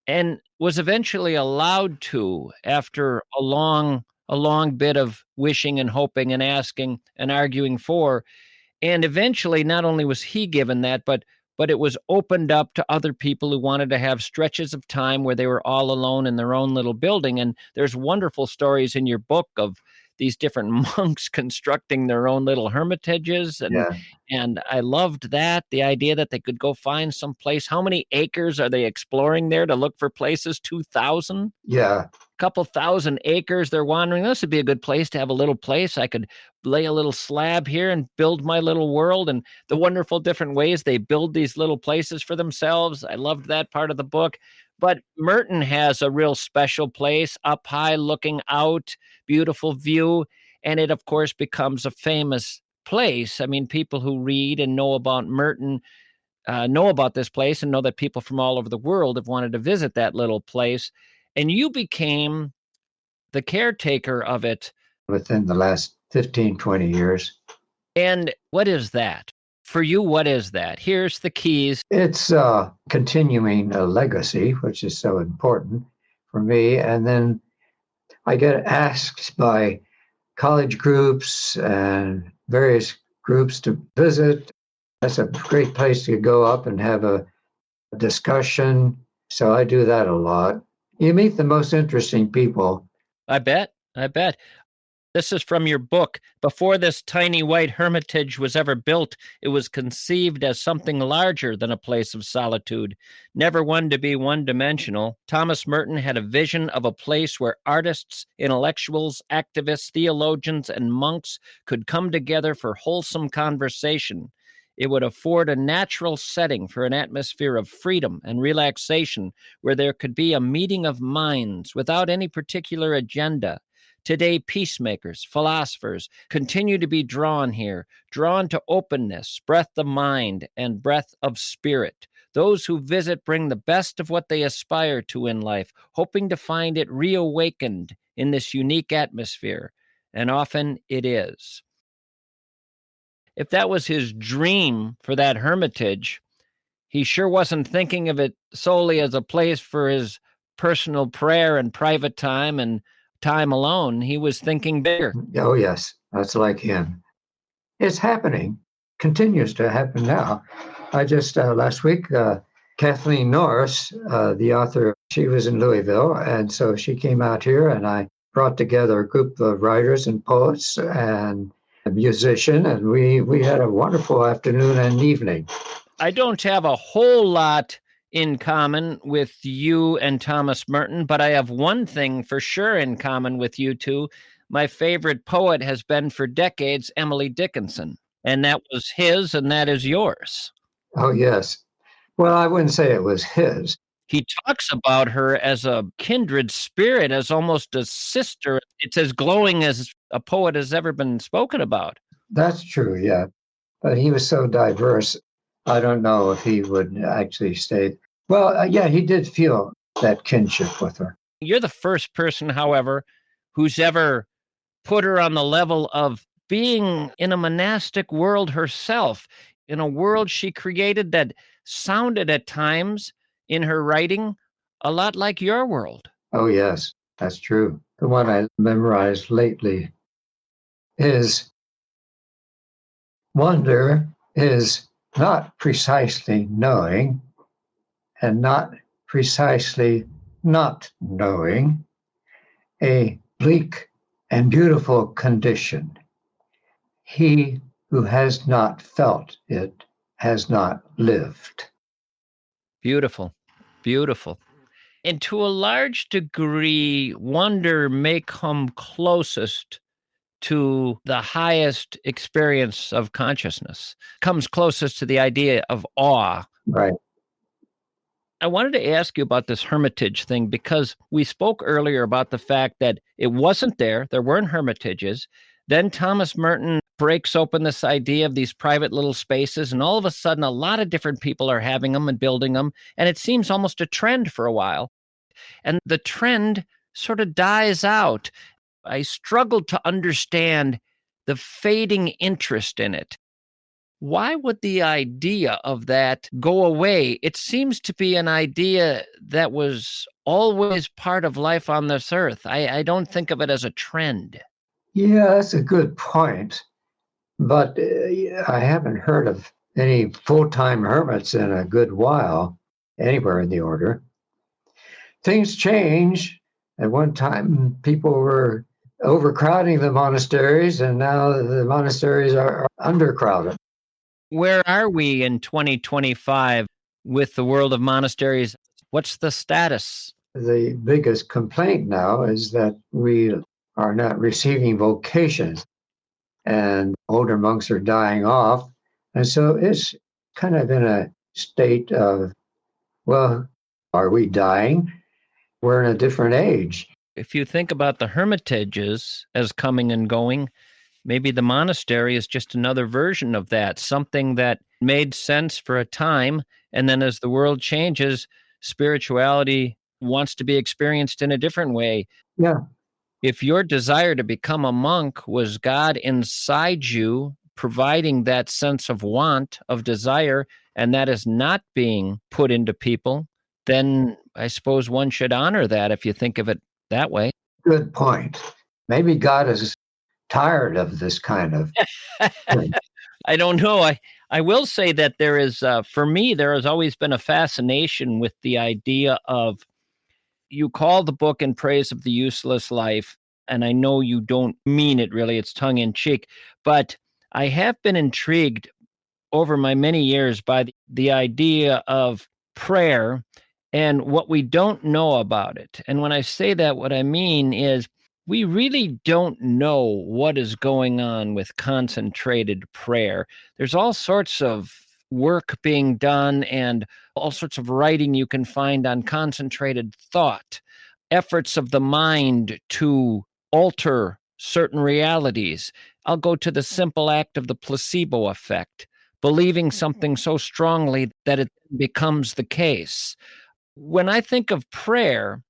Speaker 1: and was eventually allowed to after a long bit of wishing and hoping and asking and arguing for. And eventually, not only was he given that, but it was opened up to other people who wanted to have stretches of time where they were all alone in their own little building. And there's wonderful stories in your book of these different monks constructing their own little hermitages. And I loved that, the idea that they could go find some place. How many acres are they exploring there to look for places? 2,000?
Speaker 3: Yeah.
Speaker 1: Couple thousand acres they're wandering. This would be a good place to have a little place. I could lay a little slab here and build my little world, and the wonderful different ways they build these little places for themselves. I loved that part of the book. But Merton has a real special place up high looking out, beautiful view, and it of course becomes a famous place. I mean, people who read and know about Merton know about this place and know that people from all over the world have wanted to visit that little place. And you became the caretaker of it
Speaker 3: within the last 15, 20 years.
Speaker 1: And what is that? For you, what is that? Here's the keys.
Speaker 3: It's continuing a legacy, which is so important for me. And then I get asked by college groups and various groups to visit. That's a great place to go up and have a discussion. So I do that a lot. You meet the most interesting people.
Speaker 1: I bet. This is from your book. Before this tiny white hermitage was ever built, it was conceived as something larger than a place of solitude. Never one to be one-dimensional, Thomas Merton had a vision of a place where artists, intellectuals, activists, theologians, and monks could come together for wholesome conversation. It would afford a natural setting for an atmosphere of freedom and relaxation where there could be a meeting of minds without any particular agenda. Today, peacemakers, philosophers continue to be drawn here, drawn to openness, breadth of mind, and breadth of spirit. Those who visit bring the best of what they aspire to in life, hoping to find it reawakened in this unique atmosphere, and often it is. If that was his dream for that hermitage, he sure wasn't thinking of it solely as a place for his personal prayer and private time and time alone. He was thinking bigger.
Speaker 3: Oh, yes. That's like him. It's happening. Continues to happen now. I just, last week, Kathleen Norris, the author, she was in Louisville. And so she came out here and I brought together a group of writers and poets. And a musician, and we had a wonderful afternoon and evening.
Speaker 1: I don't have a whole lot in common with you and Thomas Merton, but I have one thing for sure in common with you two. My favorite poet has been for decades Emily Dickinson, and that was his, and that is yours.
Speaker 3: Oh, yes. Well, I wouldn't say it was his.
Speaker 1: He talks about her as a kindred spirit, as almost a sister. It's as glowing as a poet has ever been spoken about.
Speaker 3: That's true, yeah. But he was so diverse, I don't know if he would actually stay. Well, yeah, he did feel that kinship with her.
Speaker 1: You're the first person, however, who's ever put her on the level of being in a monastic world herself, in a world she created that sounded at times in her writing a lot like your world.
Speaker 3: Oh, yes, that's true. The one I memorized lately is wonder is not precisely knowing and not precisely not knowing, a bleak and beautiful condition. He who has not felt it has not lived.
Speaker 1: Beautiful, beautiful. And to a large degree, wonder may come closest to the highest experience of consciousness, comes closest to the idea of awe.
Speaker 3: Right.
Speaker 1: I wanted to ask you about this hermitage thing because we spoke earlier about the fact that it wasn't there. There weren't hermitages. Then Thomas Merton breaks open this idea of these private little spaces, and all of a sudden, a lot of different people are having them and building them. And it seems almost a trend for a while. And the trend sort of dies out. I struggled to understand the fading interest in it. Why would the idea of that go away? It seems to be an idea that was always part of life on this earth. I don't think of it as a trend.
Speaker 3: Yeah, that's a good point. But I haven't heard of any full-time hermits in a good while anywhere in the order. Things change. At one time, people were overcrowding the monasteries, and now the monasteries are undercrowded.
Speaker 1: Where are we in 2025 with the world of monasteries? What's the status?
Speaker 3: The biggest complaint now is that we are not receiving vocations, and older monks are dying off. And so it's kind of in a state of, well, are we dying? We're in a different age.
Speaker 1: If you think about the hermitages as coming and going, maybe the monastery is just another version of that, something that made sense for a time. And then as the world changes, spirituality wants to be experienced in a different way.
Speaker 3: Yeah.
Speaker 1: If your desire to become a monk was God inside you, providing that sense of want, of desire, and that is not being put into people, then I suppose one should honor that if you think of it that way.
Speaker 3: Good point. Maybe God is tired of this kind of thing.
Speaker 1: I don't know. I will say that there is, for me, there has always been a fascination with the idea of, you call the book In Praise of the Useless Life, and I know you don't mean it really, it's tongue in cheek, but I have been intrigued over my many years by the idea of prayer and what we don't know about it. And when I say that, what I mean is we really don't know what is going on with concentrated prayer. There's all sorts of work being done and all sorts of writing you can find on concentrated thought, efforts of the mind to alter certain realities. I'll go to the simple act of the placebo effect, believing something so strongly that it becomes the case. When I think of prayer,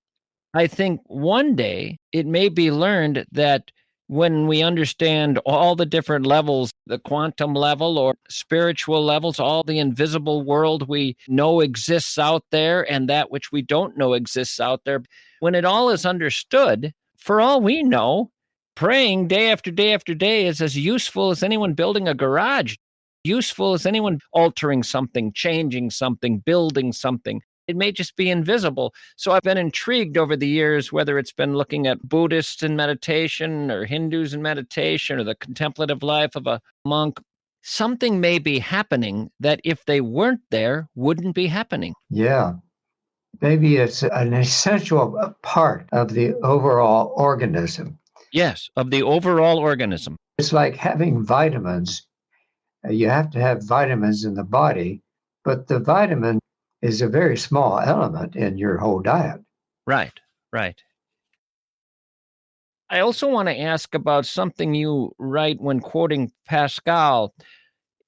Speaker 1: I think one day it may be learned that when we understand all the different levels, the quantum level or spiritual levels, all the invisible world we know exists out there and that which we don't know exists out there, when it all is understood, for all we know, praying day after day after day is as useful as anyone building a garage, useful as anyone altering something, changing something, building something. It may just be invisible. So I've been intrigued over the years, whether it's been looking at Buddhists in meditation or Hindus in meditation or the contemplative life of a monk. Something may be happening that if they weren't there, wouldn't be happening.
Speaker 3: Yeah. Maybe it's an essential part of the overall organism.
Speaker 1: Yes, of the overall organism.
Speaker 3: It's like having vitamins. You have to have vitamins in the body, but the vitamin is a very small element in your whole diet.
Speaker 1: Right, right. I also want to ask about something you write when quoting Pascal.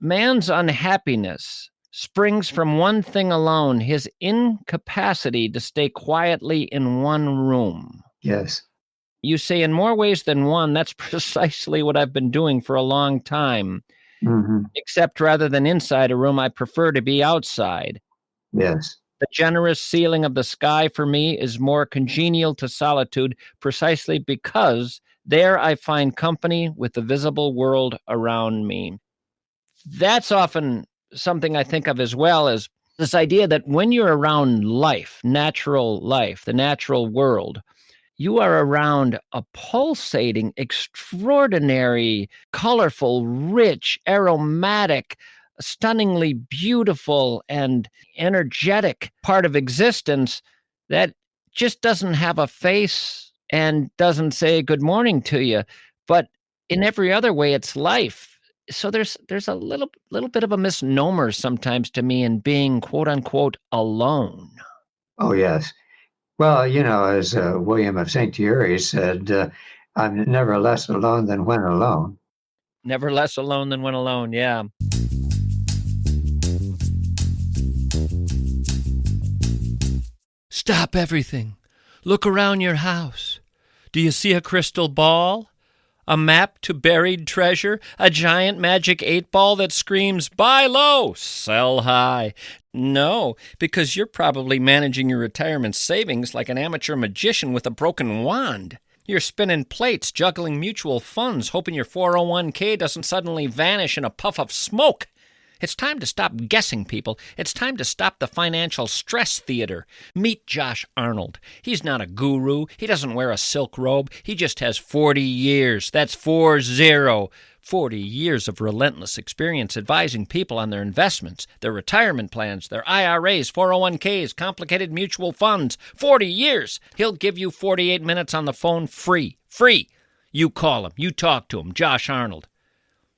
Speaker 1: Man's unhappiness springs from one thing alone, his incapacity to stay quietly in one room.
Speaker 3: Yes.
Speaker 1: You say in more ways than one, that's precisely what I've been doing for a long time.
Speaker 3: Mm-hmm.
Speaker 1: Except rather than inside a room, I prefer to be outside.
Speaker 3: Yes.
Speaker 1: The generous ceiling of the sky for me is more congenial to solitude precisely because there I find company with the visible world around me. That's often something I think of as well as this idea that when you're around life, natural life, the natural world, you are around a pulsating, extraordinary, colorful, rich, aromatic, stunningly beautiful, and energetic part of existence that just doesn't have a face and doesn't say good morning to you. But in every other way, it's life. So there's a little bit of a misnomer sometimes to me in being, quote unquote, alone.
Speaker 3: Oh, yes. Well, as William of St. Thierry said, I'm never less alone than when alone.
Speaker 1: Never less alone than when alone, yeah. Stop everything. Look around your house. Do you see a crystal ball? A map to buried treasure? A giant magic 8-ball that screams, buy low, sell high? No, because you're probably managing your retirement savings like an amateur magician with a broken wand. You're spinning plates, juggling mutual funds, hoping your 401k doesn't suddenly vanish in a puff of smoke. It's time to stop guessing, people. It's time to stop the financial stress theater. Meet Josh Arnold. He's not a guru. He doesn't wear a silk robe. He just has 40 years. That's 40. 40 years of relentless experience advising people on their investments, their retirement plans, their IRAs, 401ks, complicated mutual funds. 40 years. He'll give you 48 minutes on the phone free. Free. You call him. You talk to him. Josh Arnold.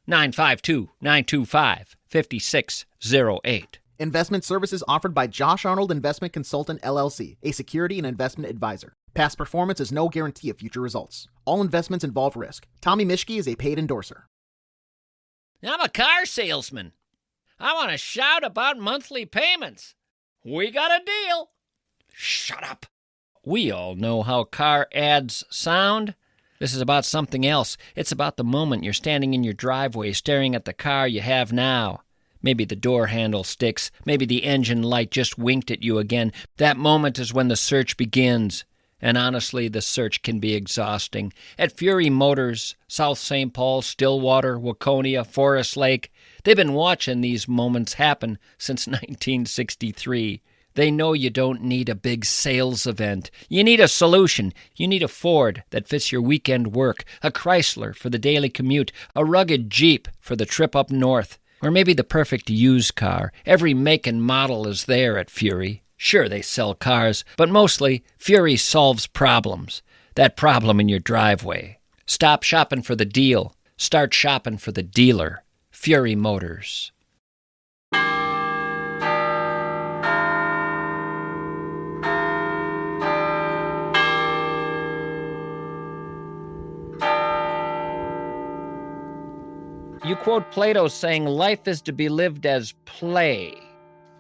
Speaker 1: 952-925-5608.
Speaker 2: Investment services offered by Josh Arnold Investment Consultant, LLC, a security and investment advisor. Past performance is no guarantee of future results. All investments involve risk. Tommy MISCHKE is a paid endorser.
Speaker 1: I'm a car salesman. I want to shout about monthly payments. We got a deal. Shut up. We all know how car ads sound. This is about something else. It's about the moment you're standing in your driveway staring at the car you have now. Maybe the door handle sticks. Maybe the engine light just winked at you again. That moment is when the search begins. And honestly, the search can be exhausting. At Fury Motors, South St. Paul, Stillwater, Waconia, Forest Lake, they've been watching these moments happen since 1963. They know you don't need a big sales event. You need a solution. You need a Ford that fits your weekend work, a Chrysler for the daily commute, a rugged Jeep for the trip up north, or maybe the perfect used car. Every make and model is there at Fury. Sure, they sell cars, but mostly Fury solves problems. That problem in your driveway. Stop shopping for the deal. Start shopping for the dealer. Fury Motors. You quote Plato saying, life is to be lived as play.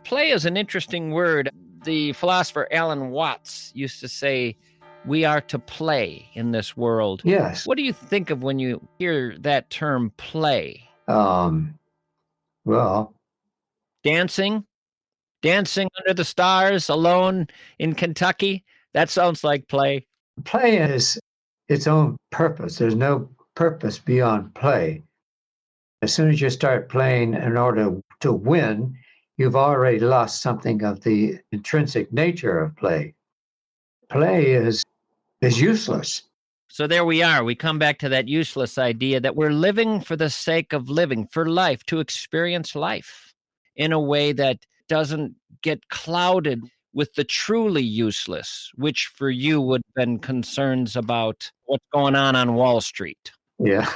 Speaker 1: Play is an interesting word. The philosopher Alan Watts used to say, we are to play in this world.
Speaker 3: Yes.
Speaker 1: What do you think of when you hear that term play?
Speaker 3: Well,
Speaker 1: Dancing? Dancing under the stars alone in Kentucky? That sounds like play.
Speaker 3: play is its own purpose. There's no purpose beyond play. As soon as you start playing in order to win, you've already lost something of the intrinsic nature of play. Play is useless.
Speaker 1: So there we are. We come back to that useless idea that we're living for the sake of living, for life, to experience life in a way that doesn't get clouded with the truly useless, which for you would have been concerns about what's going on Wall Street.
Speaker 3: Yeah.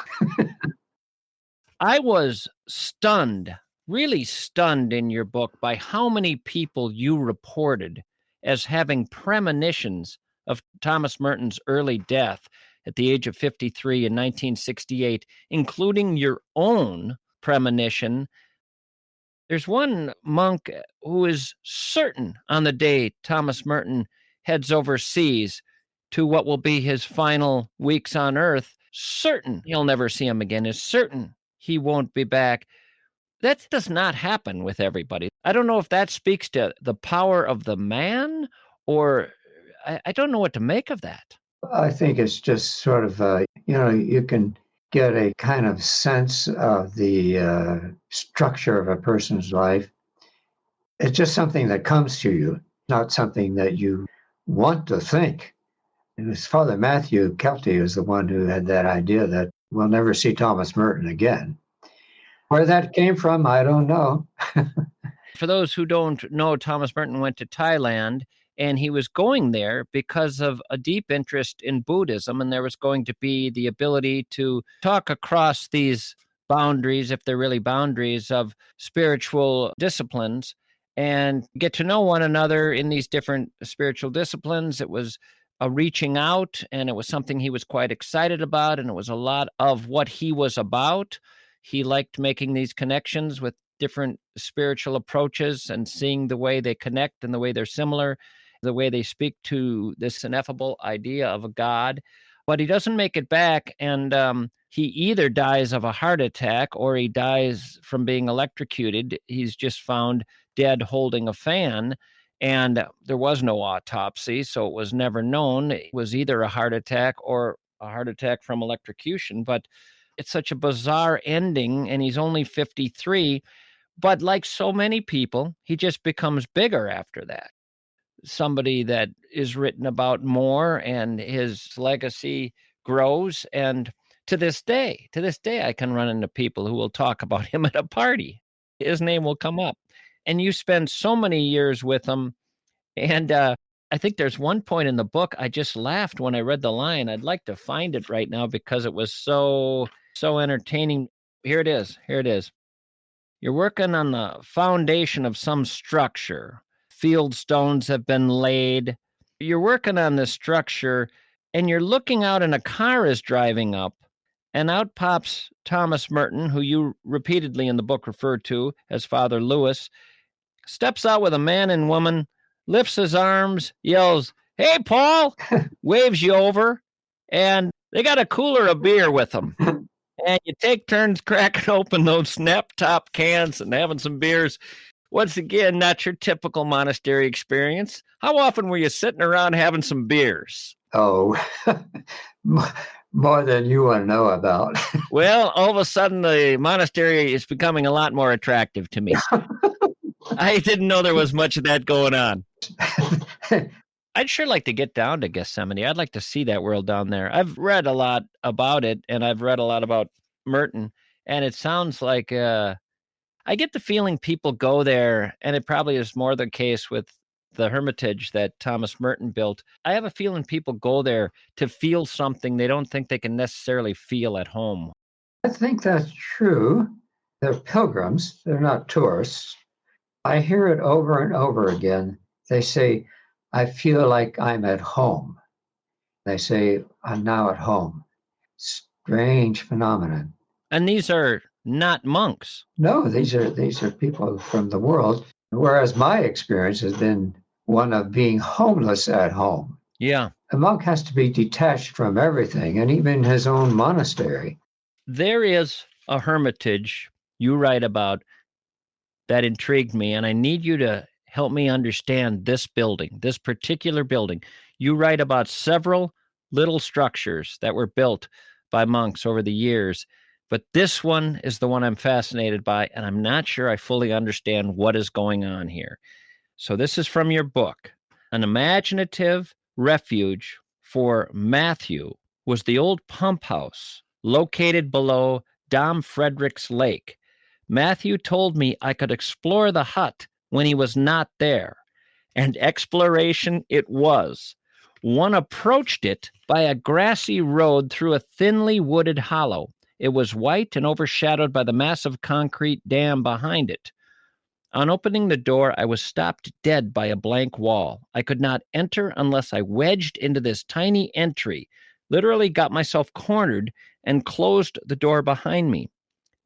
Speaker 1: I was stunned, really stunned in your book by how many people you reported as having premonitions of Thomas Merton's early death at the age of 53 in 1968, including your own premonition. There's one monk who is certain on the day Thomas Merton heads overseas to what will be his final weeks on earth, certain he'll never see him again, is certain he won't be back. That does not happen with everybody. I don't know if that speaks to the power of the man, or I don't know what to make of that.
Speaker 3: I think it's just sort of, you can get a kind of sense of the structure of a person's life. It's just something that comes to you, not something that you want to think. It was Father Matthew Kelty was the one who had that idea that we'll never see Thomas Merton again. Where that came from, I don't know.
Speaker 1: For those who don't know, Thomas Merton went to Thailand, and he was going there because of a deep interest in Buddhism, and there was going to be the ability to talk across these boundaries, if they're really boundaries, of spiritual disciplines and get to know one another in these different spiritual disciplines. It was a reaching out, and it was something he was quite excited about, and it was a lot of what he was about. He liked making these connections with different spiritual approaches and seeing the way they connect and the way they're similar, the way they speak to this ineffable idea of a God. But he doesn't make it back, and he either dies of a heart attack or he dies from being electrocuted. He's just found dead holding a fan, and there was no autopsy, so it was never known. It was either a heart attack or a heart attack from electrocution, but it's such a bizarre ending, and he's only 53. But like so many people, he just becomes bigger after that. Somebody that is written about more, and his legacy grows. And to this day, I can run into people who will talk about him at a party. His name will come up. And you spend so many years with him. And I think there's one point in the book, I just laughed when I read the line. I'd like to find it right now because it was so entertaining. Here it is. You're working on the foundation of some structure. Field stones have been laid. You're working on this structure, and you're looking out, and a car is driving up, and out pops Thomas Merton, who you repeatedly in the book referred to as Father Lewis, steps out with a man and woman, lifts his arms, yells, "Hey, Paul," waves you over, and they got a cooler of beer with them. And you take turns cracking open those snap top cans and having some beers. Once again, not your typical monastery experience. How often were you sitting around having some beers?
Speaker 3: Oh, more than you want to know about.
Speaker 1: Well, all of a sudden, the monastery is becoming a lot more attractive to me. I didn't know there was much of that going on. I'd sure like to get down to Gethsemane. I'd like to see that world down there. I've read a lot about it, and I've read a lot about Merton, and it sounds like I get the feeling people go there, and it probably is more the case with the Hermitage that Thomas Merton built. I have a feeling people go there to feel something they don't think they can necessarily feel at home.
Speaker 3: I think that's true. They're pilgrims, they're not tourists. I hear it over and over again. They say, "I feel like I'm at home." They say, "I'm now at home." Strange phenomenon.
Speaker 1: And these are not monks.
Speaker 3: No, these are people from the world. Whereas my experience has been one of being homeless at home.
Speaker 1: Yeah.
Speaker 3: A monk has to be detached from everything, and even his own monastery.
Speaker 1: There is a hermitage you write about that intrigued me, and I need you to help me understand this building, this particular building. You write about several little structures that were built by monks over the years But this one is the one I'm fascinated by, and I'm not sure I fully understand what is going on here. So this is from your book. An imaginative refuge for Matthew was the old pump house located below Dom Frederick's Lake. Matthew told me I could explore the hut when he was not there, and exploration it was. One approached it by a grassy road through a thinly wooded hollow. It was white and overshadowed by the massive concrete dam behind it. On opening the door, I was stopped dead by a blank wall. I could not enter unless I wedged into this tiny entry, literally got myself cornered, and closed the door behind me.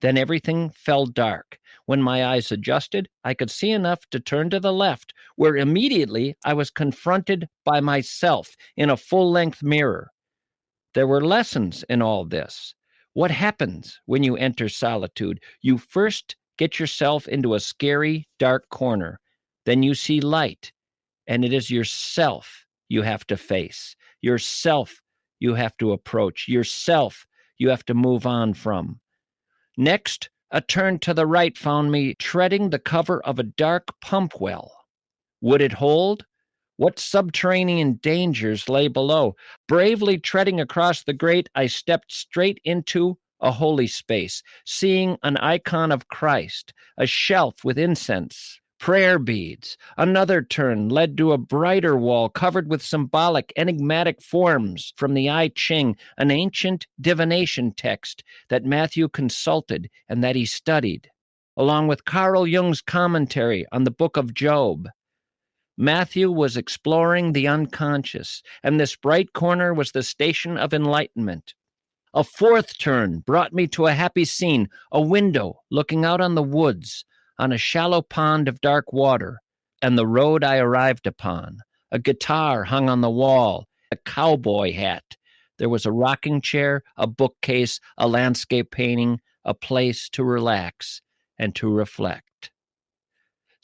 Speaker 1: Then everything fell dark. When my eyes adjusted, I could see enough to turn to the left, where immediately I was confronted by myself in a full-length mirror. There were lessons in all this. What happens when you enter solitude? You first get yourself into a scary, dark corner. Then you see light, and it is yourself you have to face. Yourself you have to approach. Yourself you have to move on from. Next, a turn to the right found me treading the cover of a dark pump well. Would it hold? What subterranean dangers lay below? Bravely treading across the grate, I stepped straight into a holy space, seeing an icon of Christ, a shelf with incense, prayer beads. Another turn led to a brighter wall covered with symbolic, enigmatic forms from the I Ching, an ancient divination text that Matthew consulted and that he studied, along with Carl Jung's commentary on the Book of Job. Matthew was exploring the unconscious, and this bright corner was the station of enlightenment. A fourth turn brought me to a happy scene, a window looking out on the woods, on a shallow pond of dark water, and the road I arrived upon. A guitar hung on the wall, a cowboy hat. There was a rocking chair, a bookcase, a landscape painting, a place to relax and to reflect.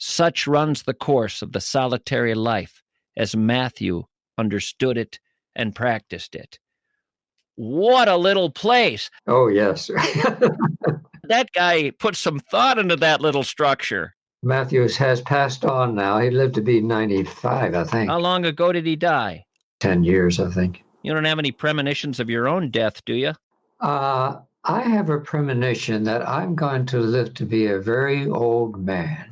Speaker 1: Such runs the course of the solitary life as Matthew understood it and practiced it. What a little place.
Speaker 3: Oh, yes.
Speaker 1: That guy put some thought into that little structure.
Speaker 3: Matthews has passed on now. He lived to be 95, I think.
Speaker 1: How long ago did he die?
Speaker 3: 10 years, I think.
Speaker 1: You don't have any premonitions of your own death, do you?
Speaker 3: I have a premonition that I'm going to live to be a very old man.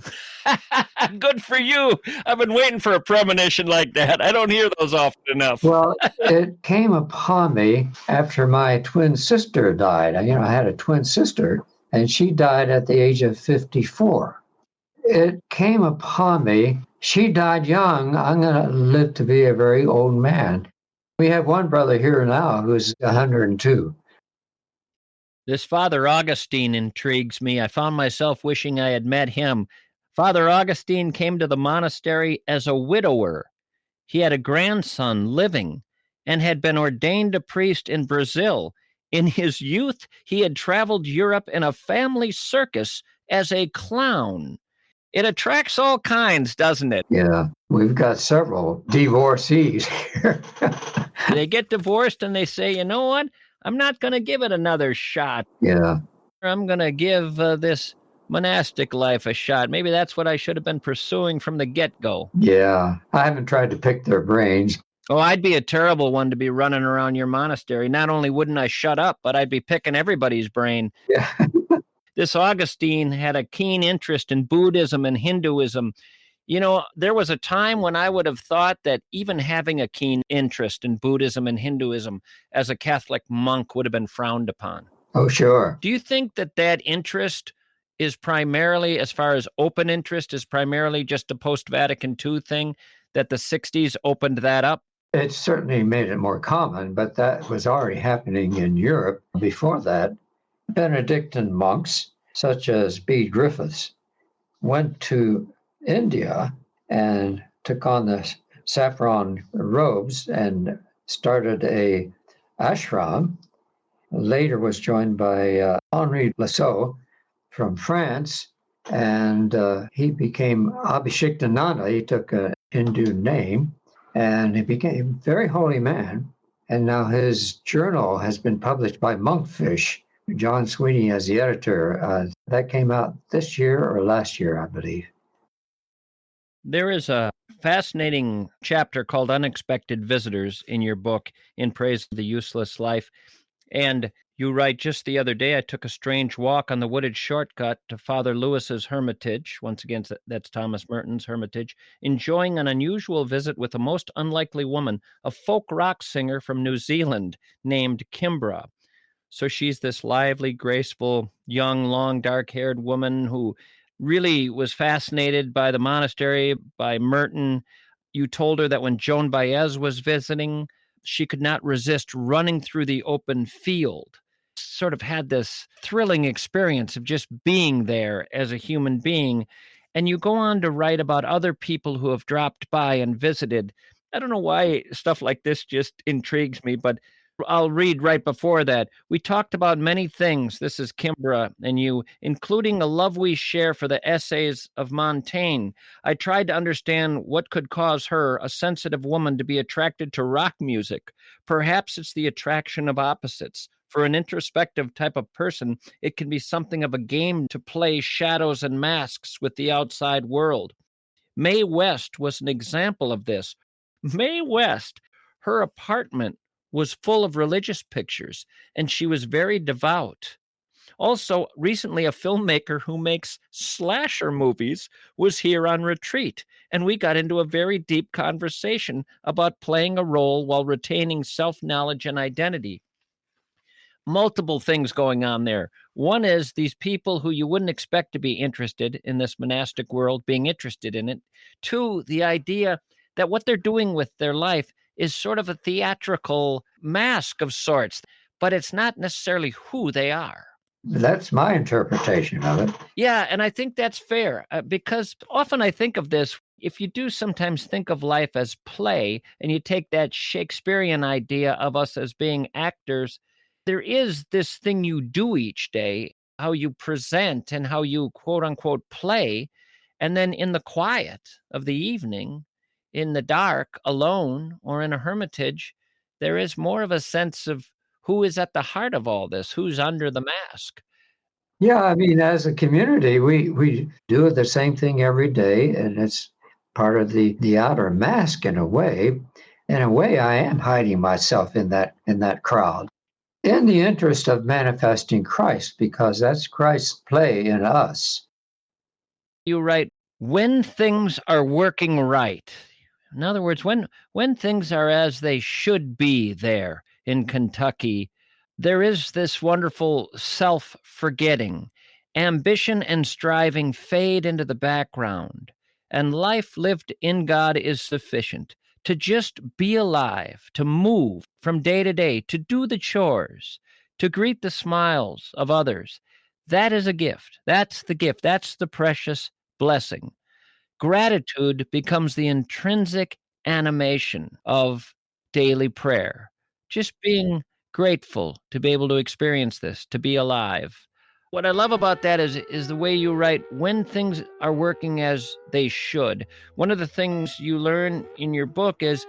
Speaker 1: Good for you. I've been waiting for a premonition like that. I don't hear those often enough.
Speaker 3: Well, it came upon me after my twin sister died. I had a twin sister, and she died at the age of 54. It came upon me. She died young. I'm going to live to be a very old man. We have one brother here now who's 102.
Speaker 1: This Father Augustine intrigues me. I found myself wishing I had met him. Father Augustine came to the monastery as a widower. He had a grandson living and had been ordained a priest in Brazil. In his youth, he had traveled Europe in a family circus as a clown. It attracts all kinds, doesn't it?
Speaker 3: Yeah, we've got several divorcees here.
Speaker 1: They get divorced and they say, you know what? I'm not going to give it another shot.
Speaker 3: Yeah.
Speaker 1: I'm going to give this monastic life a shot. Maybe that's what I should have been pursuing from the get-go.
Speaker 3: Yeah. I haven't tried to pick their brains.
Speaker 1: Oh, I'd be a terrible one to be running around your monastery. Not only wouldn't I shut up, but I'd be picking everybody's brain.
Speaker 3: Yeah.
Speaker 1: This Augustine had a keen interest in Buddhism and Hinduism. You know, there was a time when I would have thought that even having a keen interest in Buddhism and Hinduism as a Catholic monk would have been frowned upon.
Speaker 3: Oh, sure.
Speaker 1: Do you think that that interest is primarily, as far as open interest, is primarily just a post-Vatican II thing, that the 60s opened that up?
Speaker 3: It certainly made it more common, but that was already happening in Europe before that. Benedictine monks, such as B. Griffiths, went to India and took on the saffron robes and started a ashram. Later was joined by Henri Lassault from France, and he became Abhishektananda. He took a Hindu name, and he became a very holy man. And now his journal has been published by Monkfish, John Sweeney as the editor. That came out this year or last year, I believe.
Speaker 1: There is a fascinating chapter called Unexpected Visitors in your book, In Praise of the Useless Life. And you write, just the other day, I took a strange walk on the wooded shortcut to Father Lewis's hermitage. Once again, that's Thomas Merton's hermitage, enjoying an unusual visit with a most unlikely woman, a folk rock singer from New Zealand named Kimbra. So she's this lively, graceful, young, long, dark-haired woman who really was fascinated by the monastery, by Merton. You told her that when Joan Baez was visiting, she could not resist running through the open field. Sort of had this thrilling experience of just being there as a human being. And you go on to write about other people who have dropped by and visited. I don't know why stuff like this just intrigues me, but I'll read right before that. We talked about many things, this is Kimbra and you, including a love we share for the essays of Montaigne. I tried to understand what could cause her, a sensitive woman, to be attracted to rock music. Perhaps it's the attraction of opposites. For an introspective type of person, it can be something of a game to play shadows and masks with the outside world. Mae West was an example of this. Mae West, her apartment was full of religious pictures, and she was very devout. Also, recently, a filmmaker who makes slasher movies was here on retreat, and we got into a very deep conversation about playing a role while retaining self-knowledge and identity. Multiple things going on there. One is these people who you wouldn't expect to be interested in this monastic world being interested in it. Two, the idea that what they're doing with their life is sort of a theatrical mask of sorts, but it's not necessarily who they are.
Speaker 3: That's my interpretation of it.
Speaker 1: Yeah, and I think that's fair because often I think of this, if you do sometimes think of life as play and you take that Shakespearean idea of us as being actors, there is this thing you do each day, how you present and how you quote unquote play. And then in the quiet of the evening, in the dark, alone, or in a hermitage, there is more of a sense of who is at the heart of all this, who's under the mask.
Speaker 3: Yeah, I mean, as a community, we do the same thing every day, and it's part of the outer mask in a way. In a way, I am hiding myself in that crowd, in the interest of manifesting Christ, because that's Christ's play in us.
Speaker 1: You write, when things are working right. In other words, when things are as they should be there in Kentucky, there is this wonderful self-forgetting. Ambition and striving fade into the background, and life lived in God is sufficient. To just be alive, to move from day to day, to do the chores, to greet the smiles of others. That is a gift. That's the gift. That's the precious blessing. Gratitude becomes the intrinsic animation of daily prayer. Just being grateful to be able to experience this, to be alive. What I love about that is the way you write, when things are working as they should. One of the things you learn in your book is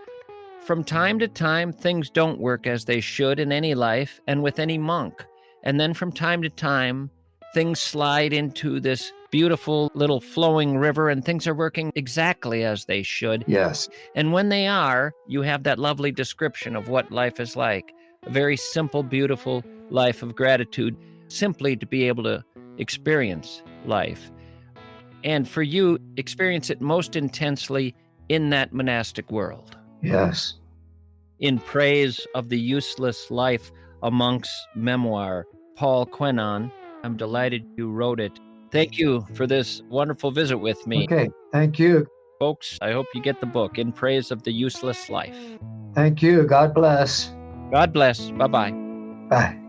Speaker 1: from time to time, things don't work as they should in any life and with any monk. And then from time to time, things slide into this beautiful little flowing river and things are working exactly as they should.
Speaker 3: Yes.
Speaker 1: And when they are, you have that lovely description of what life is like. A very simple, beautiful life of gratitude, simply to be able to experience life. And for you, experience it most intensely in that monastic world.
Speaker 3: Yes.
Speaker 1: In Praise of the Useless Life, a Monk's Memoir, Paul Quenon. I'm delighted you wrote it. Thank you for this wonderful visit with me.
Speaker 3: Okay, thank you.
Speaker 1: Folks, I hope you get the book, In Praise of the Useless Life.
Speaker 3: Thank you. God bless.
Speaker 1: God bless. Bye-bye.
Speaker 3: Bye.